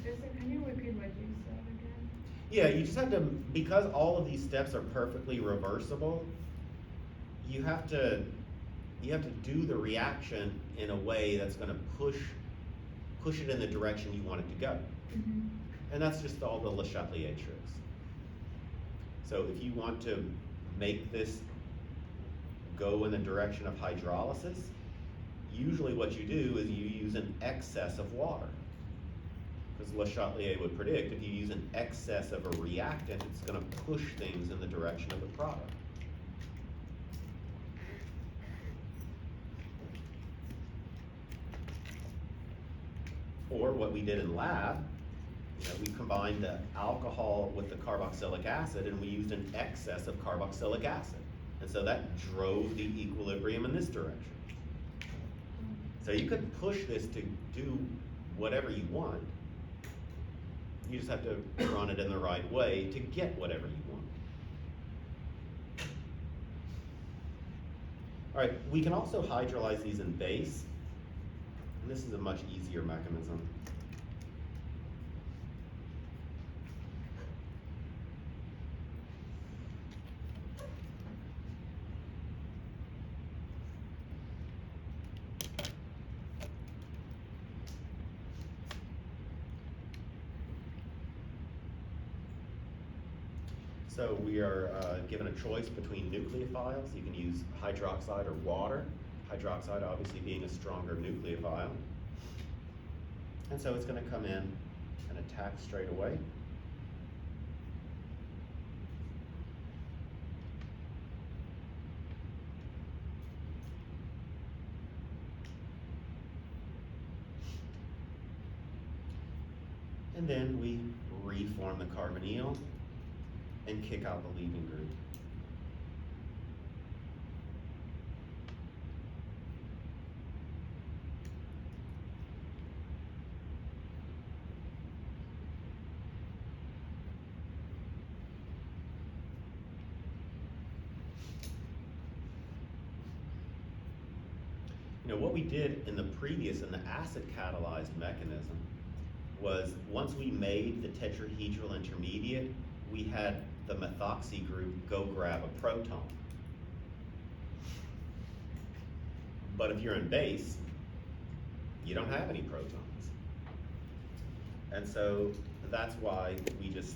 Professor, can you repeat what you said again? Yeah, you just have to, because all of these steps are perfectly reversible, you have to do the reaction in a way that's gonna push it in the direction you want it to go. And that's just all the Le Chatelier tricks. So if you want to make this go in the direction of hydrolysis, usually what you do is you use an excess of water. Because Le Chatelier would predict if you use an excess of a reactant, it's gonna push things in the direction of the product. Or what we did in lab, you know, we combined the alcohol with the carboxylic acid and we used an excess of carboxylic acid. And so that drove the equilibrium in this direction. So you could push this to do whatever you want. You just have to run it in the right way to get whatever you want. All right, we can also hydrolyze these in base. And this is a much easier mechanism. So we are given a choice between nucleophiles. You can use hydroxide or water. Hydroxide obviously being a stronger nucleophile. And so it's going to come in and attack straight away. And then we reform the carbonyl and kick out the leaving group. You know, what we did in the acid catalyzed mechanism was once we made the tetrahedral intermediate, we had the methoxy group go grab a proton. But if you're in base, you don't have any protons. And so that's why we just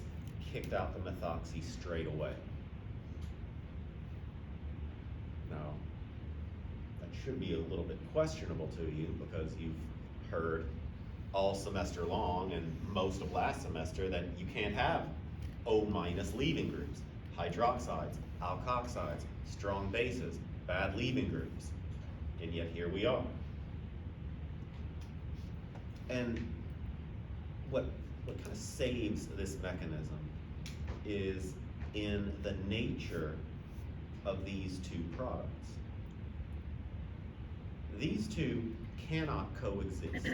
kicked out the methoxy straight away. Now, that should be a little bit questionable to you because you've heard all semester long and most of last semester that you can't have O- leaving groups, hydroxides, alkoxides, strong bases, bad leaving groups. And yet here we are. And what kind of saves this mechanism is in the nature of these two products. These two cannot coexist.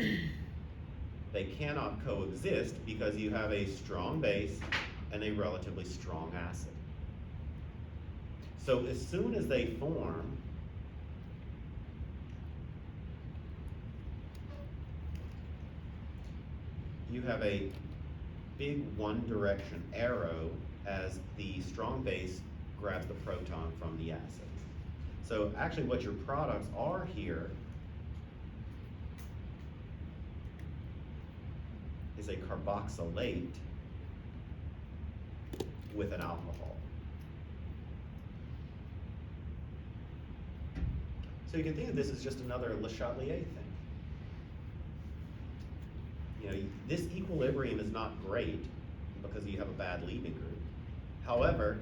They cannot coexist because you have a strong base and a relatively strong acid. So as soon as they form, you have a big one direction arrow as the strong base grabs the proton from the acid. So actually what your products are here is a carboxylate with an alcohol. So you can think of this as just another Le Chatelier thing. You know, this equilibrium is not great because you have a bad leaving group. However,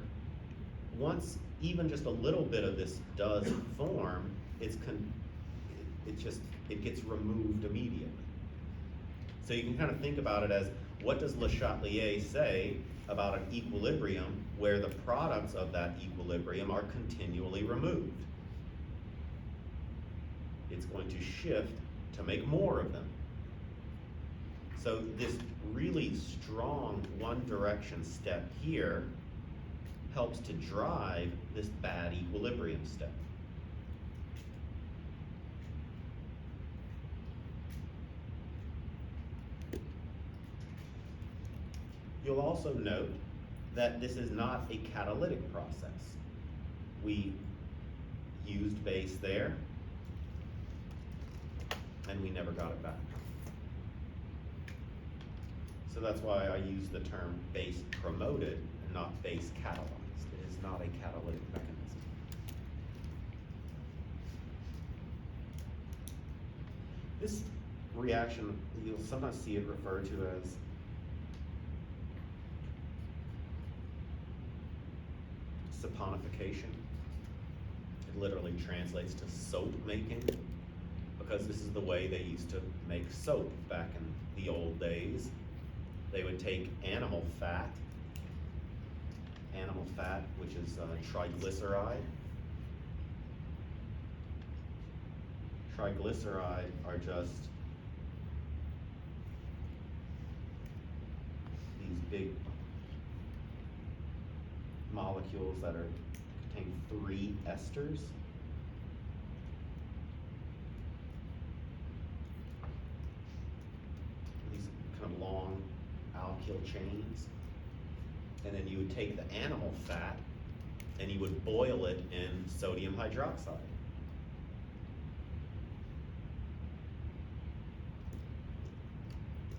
once even just a little bit of this does form, it gets removed immediately. So you can kind of think about it as, what does Le Chatelier say about an equilibrium where the products of that equilibrium are continually removed? It's going to shift to make more of them. So this really strong one direction step here helps to drive this bad equilibrium step. You'll also note that this is not a catalytic process. We used base there, and we never got it back. So that's why I use the term base promoted and not base catalyzed. It is not a catalytic mechanism. This reaction, you'll sometimes see it referred to as saponification. It literally translates to soap making, because this is the way they used to make soap back in the old days. They would take animal fat, which is triglyceride. Triglyceride are just these big molecules that contain 3 esters. These kind of long alkyl chains. And then you would take the animal fat and you would boil it in sodium hydroxide.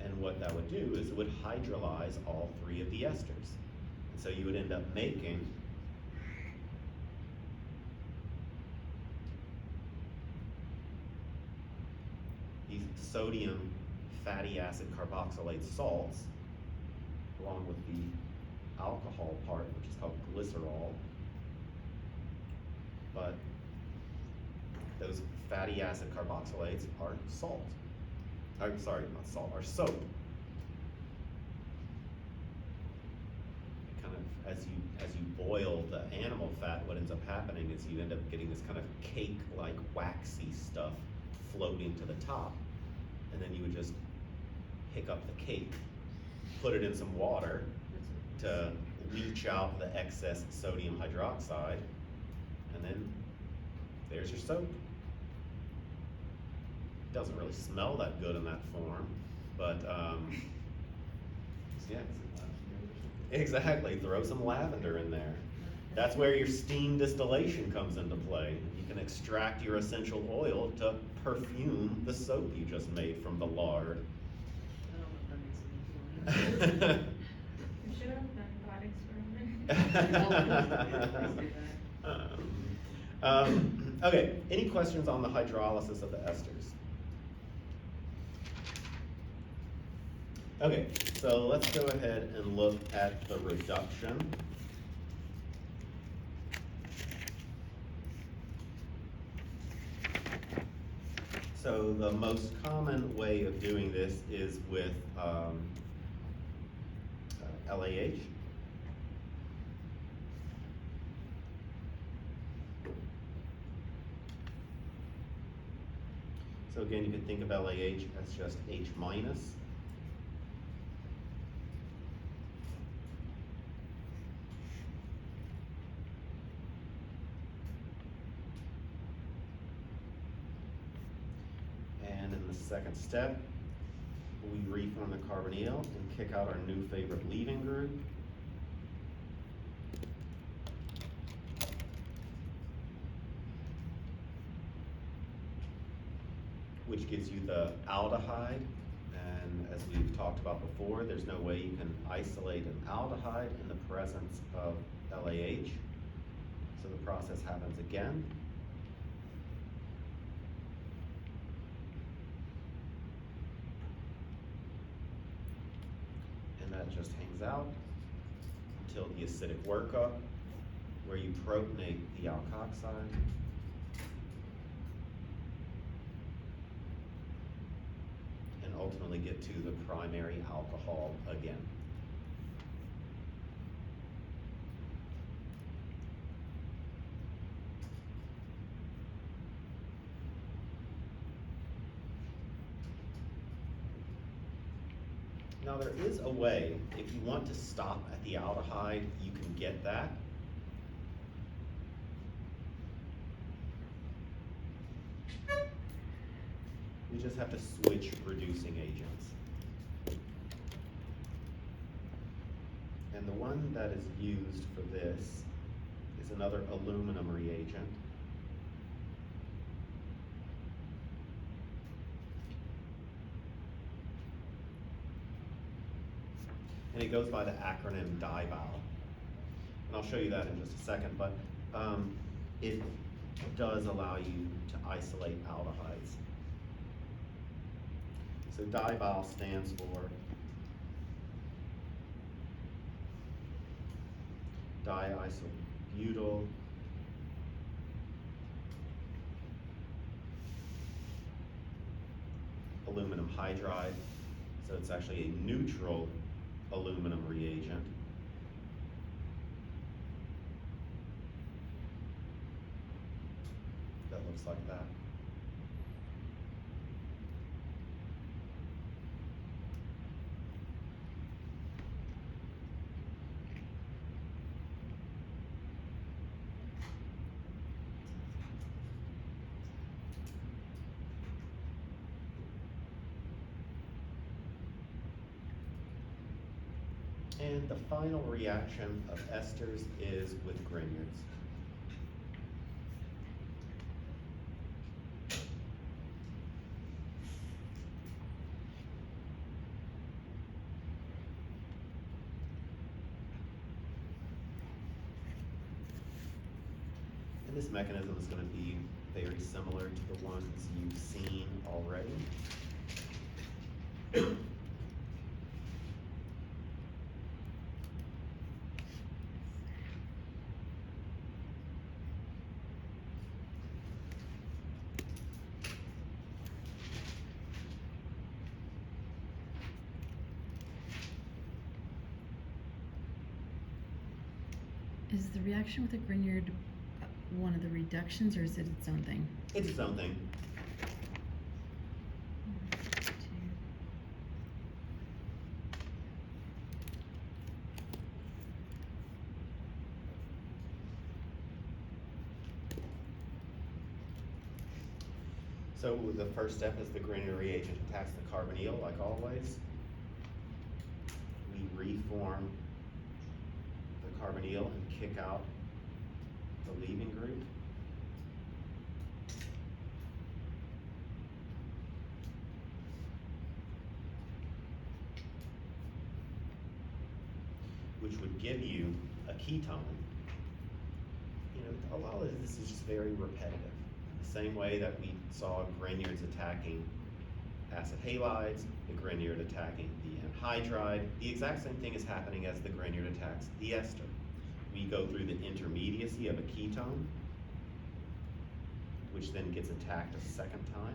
And what that would do is it would hydrolyze all 3 of the esters. And so you would end up making these sodium fatty acid carboxylate salts along with the alcohol part, which is called glycerol. But those fatty acid carboxylates are salt. Sorry, not salt, are soap. as you boil the animal fat, what ends up happening is you end up getting this kind of cake-like waxy stuff floating to the top. And then you would just pick up the cake, put it in some water to leach out the excess sodium hydroxide, and then there's your soap. Doesn't really smell that good in that form, but yeah, exactly. Throw some lavender in there. That's where your steam distillation comes into play. You can extract your essential oil to perfume the soap you just made from the lard. I don't know if that makes any feeling. You should have done thought experiment. Okay, any questions on the hydrolysis of the esters? Okay, so let's go ahead and look at the reduction. So the most common way of doing this is with LAH. So again, you can think of LAH as just H minus. And in the second step, we reform the carbonyl and kick out our new favorite leaving group. Which gives you the aldehyde, and as we've talked about before, there's no way you can isolate an aldehyde in the presence of LAH. So the process happens again. And that just hangs out until the acidic workup, where you protonate the alkoxide. And ultimately get to the primary alcohol again. Now there is a way, if you want to stop at the aldehyde, you can get that. We just have to switch reducing agents. And the one that is used for this is another aluminum reagent. And it goes by the acronym DIBAL. And I'll show you that in just a second, but it does allow you to isolate aldehydes. So DIBAL stands for diisobutyl aluminum hydride. So it's actually a neutral aluminum reagent. That looks like that. And the final reaction of esters is with Grignards. And this mechanism is going to be very similar to the ones you've seen already. Is the reaction with the Grignard one of the reductions, or is it its own thing? It's its own thing. So the first step is the Grignard reagent attacks the carbonyl, like always. We reform the carbonyl and kick out the leaving group. Which would give you a ketone. You know, a lot of this is just very repetitive. The same way that we saw Grignards attacking acid halides, the Grignard attacking the anhydride, the exact same thing is happening as the Grignard attacks the ester. We go through the intermediacy of a ketone, which then gets attacked a second time.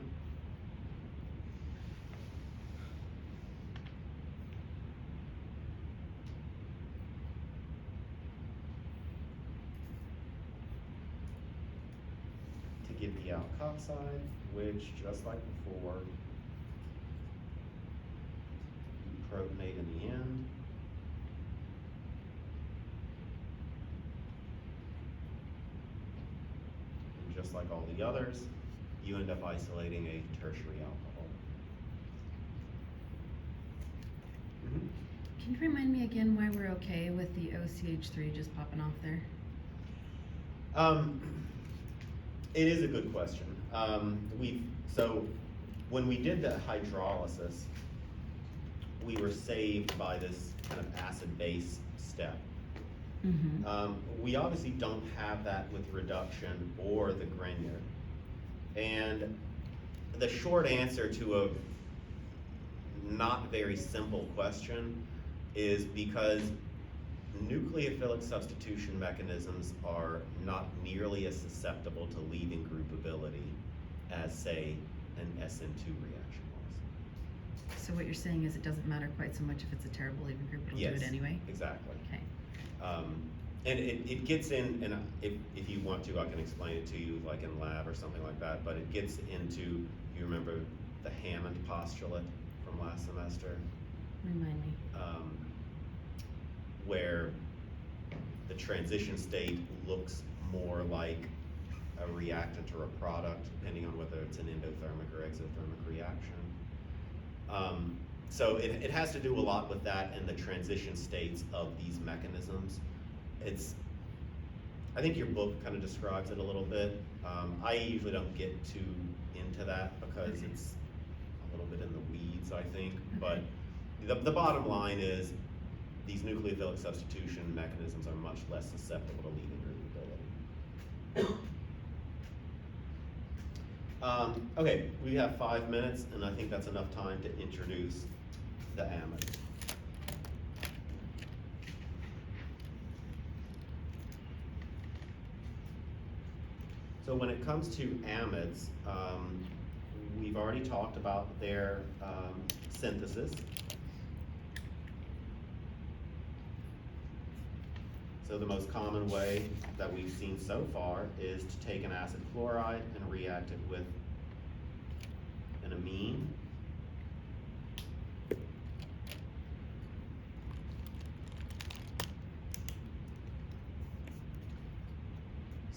To give the alkoxide, which, just like before, you protonate in the end. And just like all the others, you end up isolating a tertiary alcohol. Can you remind me again why we're okay with the OCH3 just popping off there? It is a good question. So when we did the hydrolysis, we were saved by this kind of acid-base step. Mm-hmm. We obviously don't have that with reduction or the Grignard. And the short answer to a not very simple question is because nucleophilic substitution mechanisms are not nearly as susceptible to leaving groupability as, say, an SN2 reaction was. So what you're saying is it doesn't matter quite so much if it's a terrible leaving group, it'll do Yes, it anyway? exactly. Okay. And it gets in, and if you want to, I can explain it to you like in lab or something like that, but it gets into, you remember the Hammond postulate from last semester? Remind me. Where the transition state looks more like a reactant or a product, depending on whether it's an endothermic or exothermic reaction. So it has to do a lot with that and the transition states of these mechanisms. I think your book kind of describes it a little bit. I usually don't get too into that because it's a little bit in the weeds, I think. But the bottom line is these nucleophilic substitution mechanisms are much less susceptible to leaving groupability. Okay, we have 5 minutes, and I think that's enough time to introduce the amide. So when it comes to amides, we've already talked about their synthesis. So the most common way that we've seen so far is to take an acid chloride and react it with an amine.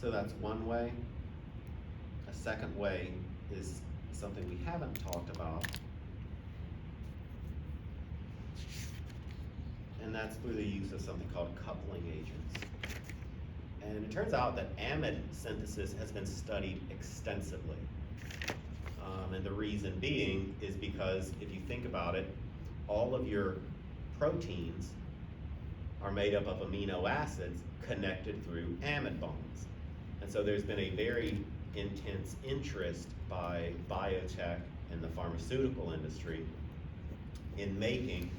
So that's one way. A second way is something we haven't talked about, and that's through the use of something called coupling agents. And it turns out that amide synthesis has been studied extensively. And the reason being is because if you think about it, all of your proteins are made up of amino acids connected through amide bonds. And so there's been a very intense interest by biotech and the pharmaceutical industry in making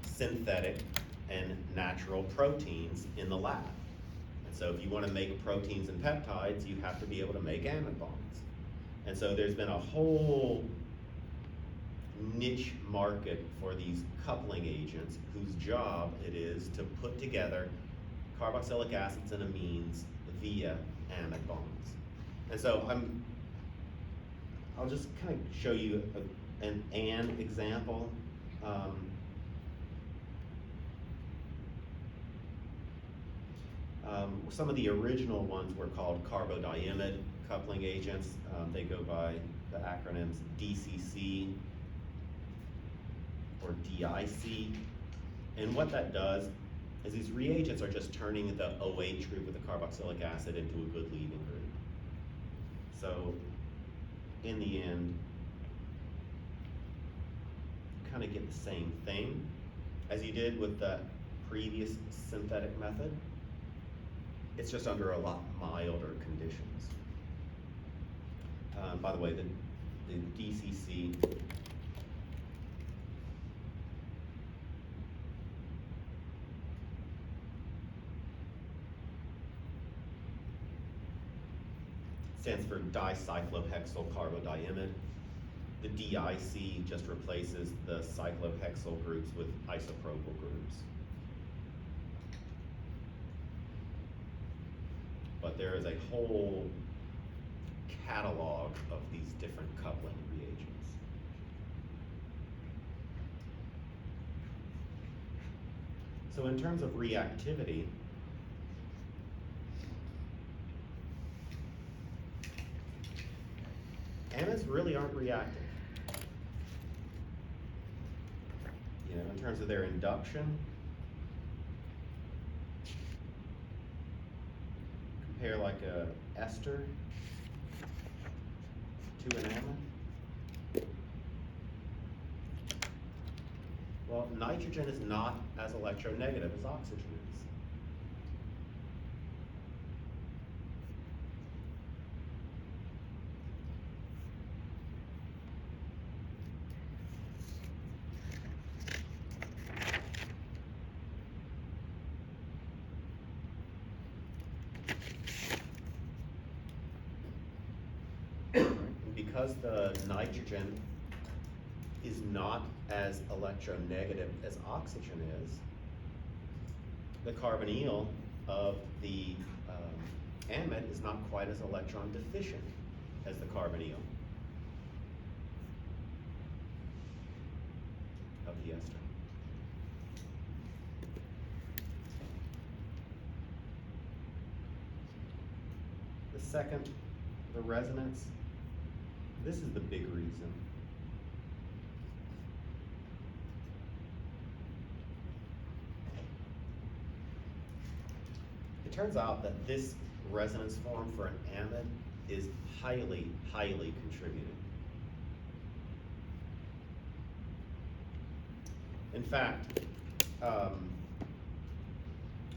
synthetic and natural proteins in the lab. And so if you want to make proteins and peptides, you have to be able to make amide bonds. And so there's been a whole niche market for these coupling agents whose job it is to put together carboxylic acids and amines via amide bonds. And so I'll just kind of show you an example. Some of the original ones were called carbodiimide coupling agents. They go by the acronyms DCC or DIC. And what that does is these reagents are just turning the OH group with the carboxylic acid into a good leaving group. So in the end, you kind of get the same thing as you did with the previous synthetic method. It's just under a lot milder conditions. By the way, the DCC stands for dicyclohexyl carbodiimide. The DIC just replaces the cyclohexyl groups with isopropyl groups. But there is a whole catalog of these different coupling reagents. So in terms of reactivity, amides really aren't reactive. You know, in terms of their induction, compare like a ester to an amide. Well, nitrogen is not as electronegative as oxygen is. Because the nitrogen is not as electronegative as oxygen is, the carbonyl of the amide is not quite as electron deficient as the carbonyl of the ester. The second, the resonance. This is the big reason. It turns out that this resonance form for an amide is highly, highly contributing. In fact,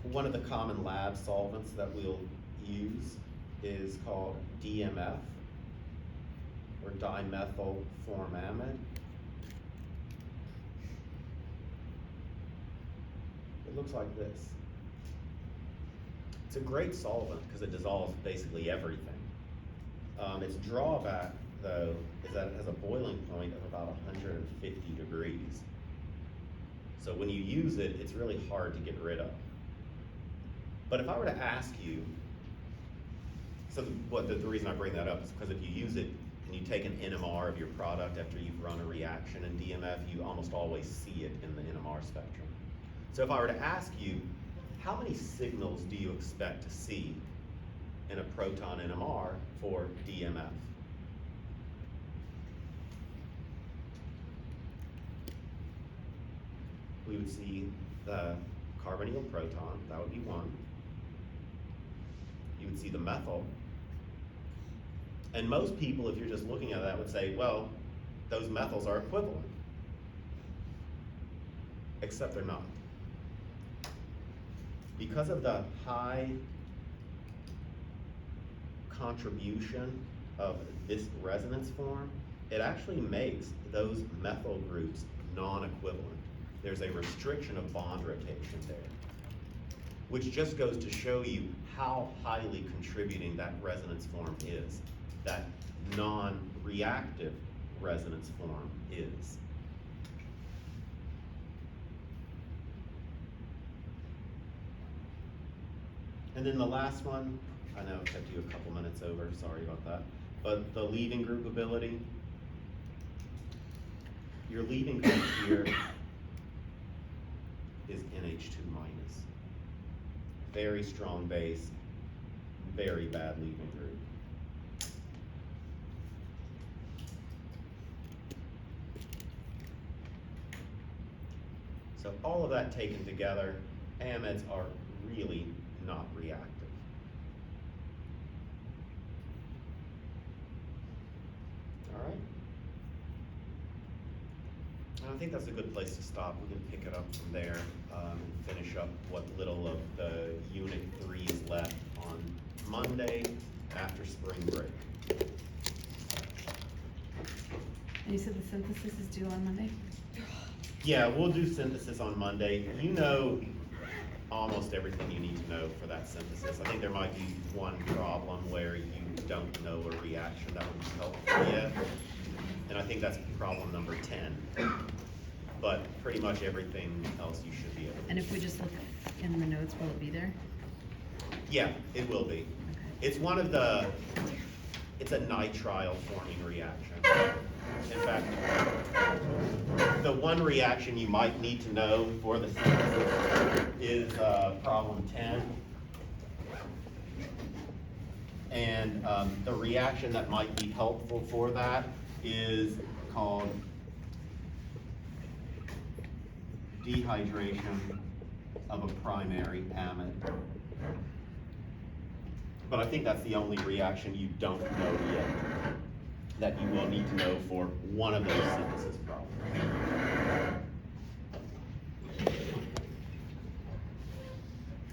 one of the common lab solvents that we'll use is called DMF, or dimethyl formamide. It looks like this. It's a great solvent because it dissolves basically everything. Its drawback, though, is that it has a boiling point of about 150 degrees. So when you use it, it's really hard to get rid of. But if I were to ask you, so the reason I bring that up is because if you use it and you take an NMR of your product after you've run a reaction in DMF, you almost always see it in the NMR spectrum. So if I were to ask you, how many signals do you expect to see in a proton NMR for DMF? We would see the carbonyl proton, that would be one. You would see the methyl. And most people, if you're just looking at that, would say, well, those methyls are equivalent. Except they're not. Because of the high contribution of this resonance form, it actually makes those methyl groups non-equivalent. There's a restriction of bond rotation there, which just goes to show you how highly contributing that resonance form is, that non-reactive resonance form is. And then the last one, I know I've kept you a couple minutes over, sorry about that, but the leaving group ability. Your leaving group here is NH2 minus. Very strong base, very bad leaving group. So all of that taken together, AMEDs are really not reactive. All right. And I think that's a good place to stop. We can pick it up from there, and finish up what little of the Unit 3 is left on Monday after spring break. And you said the synthesis is due on Monday? Yeah, we'll do synthesis on Monday. You know almost everything you need to know for that synthesis. I think there might be one problem where you don't know a reaction that would be helpful yet. And I think that's problem number 10. But pretty much everything else you should be able to. And if we just look in the notes, will it be there? Yeah, it will be. It's one of the, it's a nitrile forming reaction. In fact, the one reaction you might need to know for the synthesis is problem 10. And the reaction that might be helpful for that is called dehydration of a primary amide. But I think that's the only reaction you don't know yet that you will need to know for one of those synthesis problems.